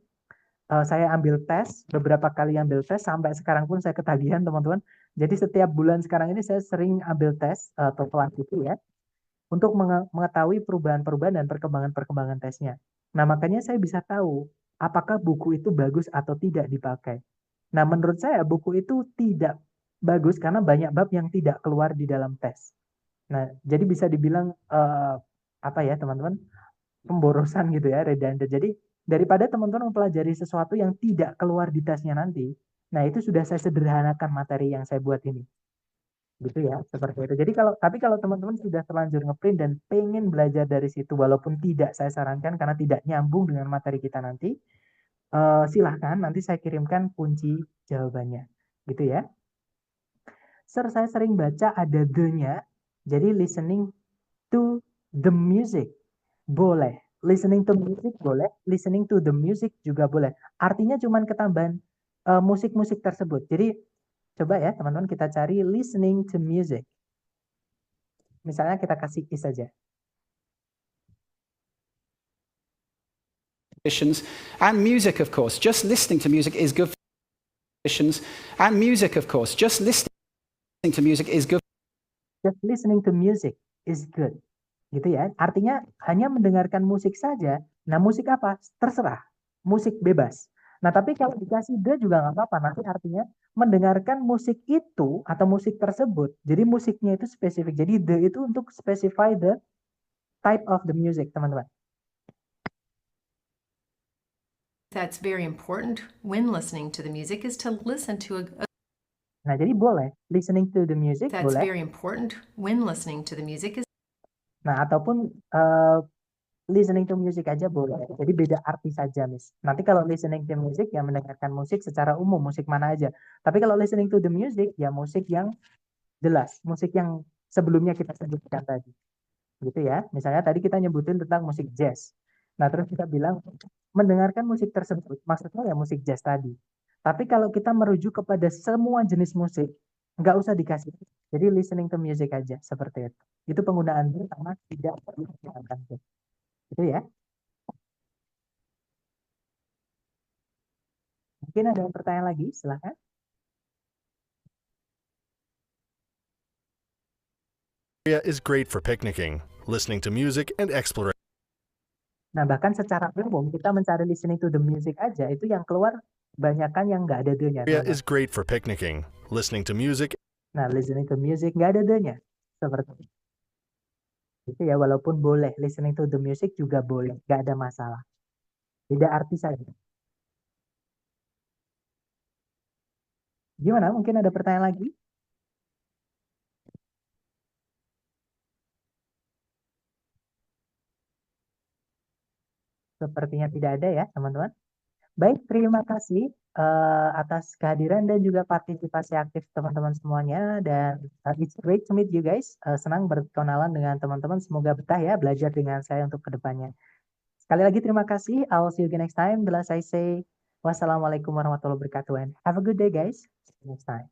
saya ambil tes, beberapa kali ambil tes, sampai sekarang pun saya ketagihan, teman-teman. Jadi setiap bulan sekarang ini saya sering ambil tes TOEFL itu ya, untuk mengetahui perubahan-perubahan dan perkembangan-perkembangan tesnya. Nah, makanya saya bisa tahu apakah buku itu bagus atau tidak dipakai. Nah, menurut saya buku itu tidak bagus karena banyak bab yang tidak keluar di dalam tes. Nah, jadi bisa dibilang apa ya, teman-teman, pemborosan gitu ya, redundant. Jadi daripada teman-teman mempelajari sesuatu yang tidak keluar di tesnya nanti, Nah, itu sudah saya sederhanakan materi yang saya buat ini. Gitu ya, seperti itu. Jadi kalau teman-teman sudah terlanjur ngeprint dan pengen belajar dari situ, walaupun tidak saya sarankan karena tidak nyambung dengan materi kita nanti, silahkan nanti saya kirimkan kunci jawabannya. Gitu ya. Sir, saya sering baca ada the-nya, jadi listening to the music boleh. Listening to music boleh, listening to the music juga boleh. Artinya cuman ketambahan musik-musik tersebut. Jadi coba ya teman-teman kita cari listening to music. Misalnya kita kasih is saja. And music, of course. Just listening to music is good for and music, of course. Just listening to music is good. Just listening to music is good. Gitu ya. Artinya hanya mendengarkan musik saja. Nah, musik apa? Terserah. Musik bebas. Nah, tapi kalau dikasih the juga nggak apa-apa. Nanti artinya mendengarkan musik itu atau musik tersebut. Jadi musiknya itu spesifik. Jadi the itu untuk specify the type of the music, teman-teman. That's very important when listening to the music is to listen to a Nah, jadi boleh listening to the music that's boleh. very important when listening to the music is Nah, ataupun listening to music aja boleh. Jadi beda arti saja, Miss. Nanti kalau listening to music ya mendengarkan musik secara umum, musik mana aja. Tapi kalau listening to the music ya musik yang jelas, musik yang sebelumnya kita sebutkan tadi. Gitu ya. Misalnya tadi kita nyebutin tentang musik jazz. Nah, terus kita bilang mendengarkan musik tersebut, maksudnya ya musik jazz tadi. Tapi kalau kita merujuk kepada semua jenis musik, nggak usah dikasih. Jadi listening to music aja, seperti itu. Itu penggunaan sama tidak perlu dihilangkan. Itu ya. Mungkin ada pertanyaan lagi, silahkan. Area is great for picnicking, listening to music, and exploration. Nah, bahkan secara umum kita mencari listening to the music aja, itu yang keluar banyakan yang nggak ada the-nya. Area is great for picnicking, listening to music. Nah, listening to music nggak ada the-nya. Seperti itu ya, walaupun boleh. Listening to the music juga boleh, nggak ada masalah. Beda arti saja. Gimana? Mungkin ada pertanyaan lagi? Sepertinya tidak ada ya, teman-teman. Baik, terima kasih atas kehadiran dan juga partisipasi aktif teman-teman semuanya. Dan it's great to meet you guys. Senang berkenalan dengan teman-teman. Semoga betah ya belajar dengan saya untuk kedepannya. Sekali lagi terima kasih. I'll see you again next time. The last I say, wassalamualaikum warahmatullahi wabarakatuh. And have a good day guys. See you next time.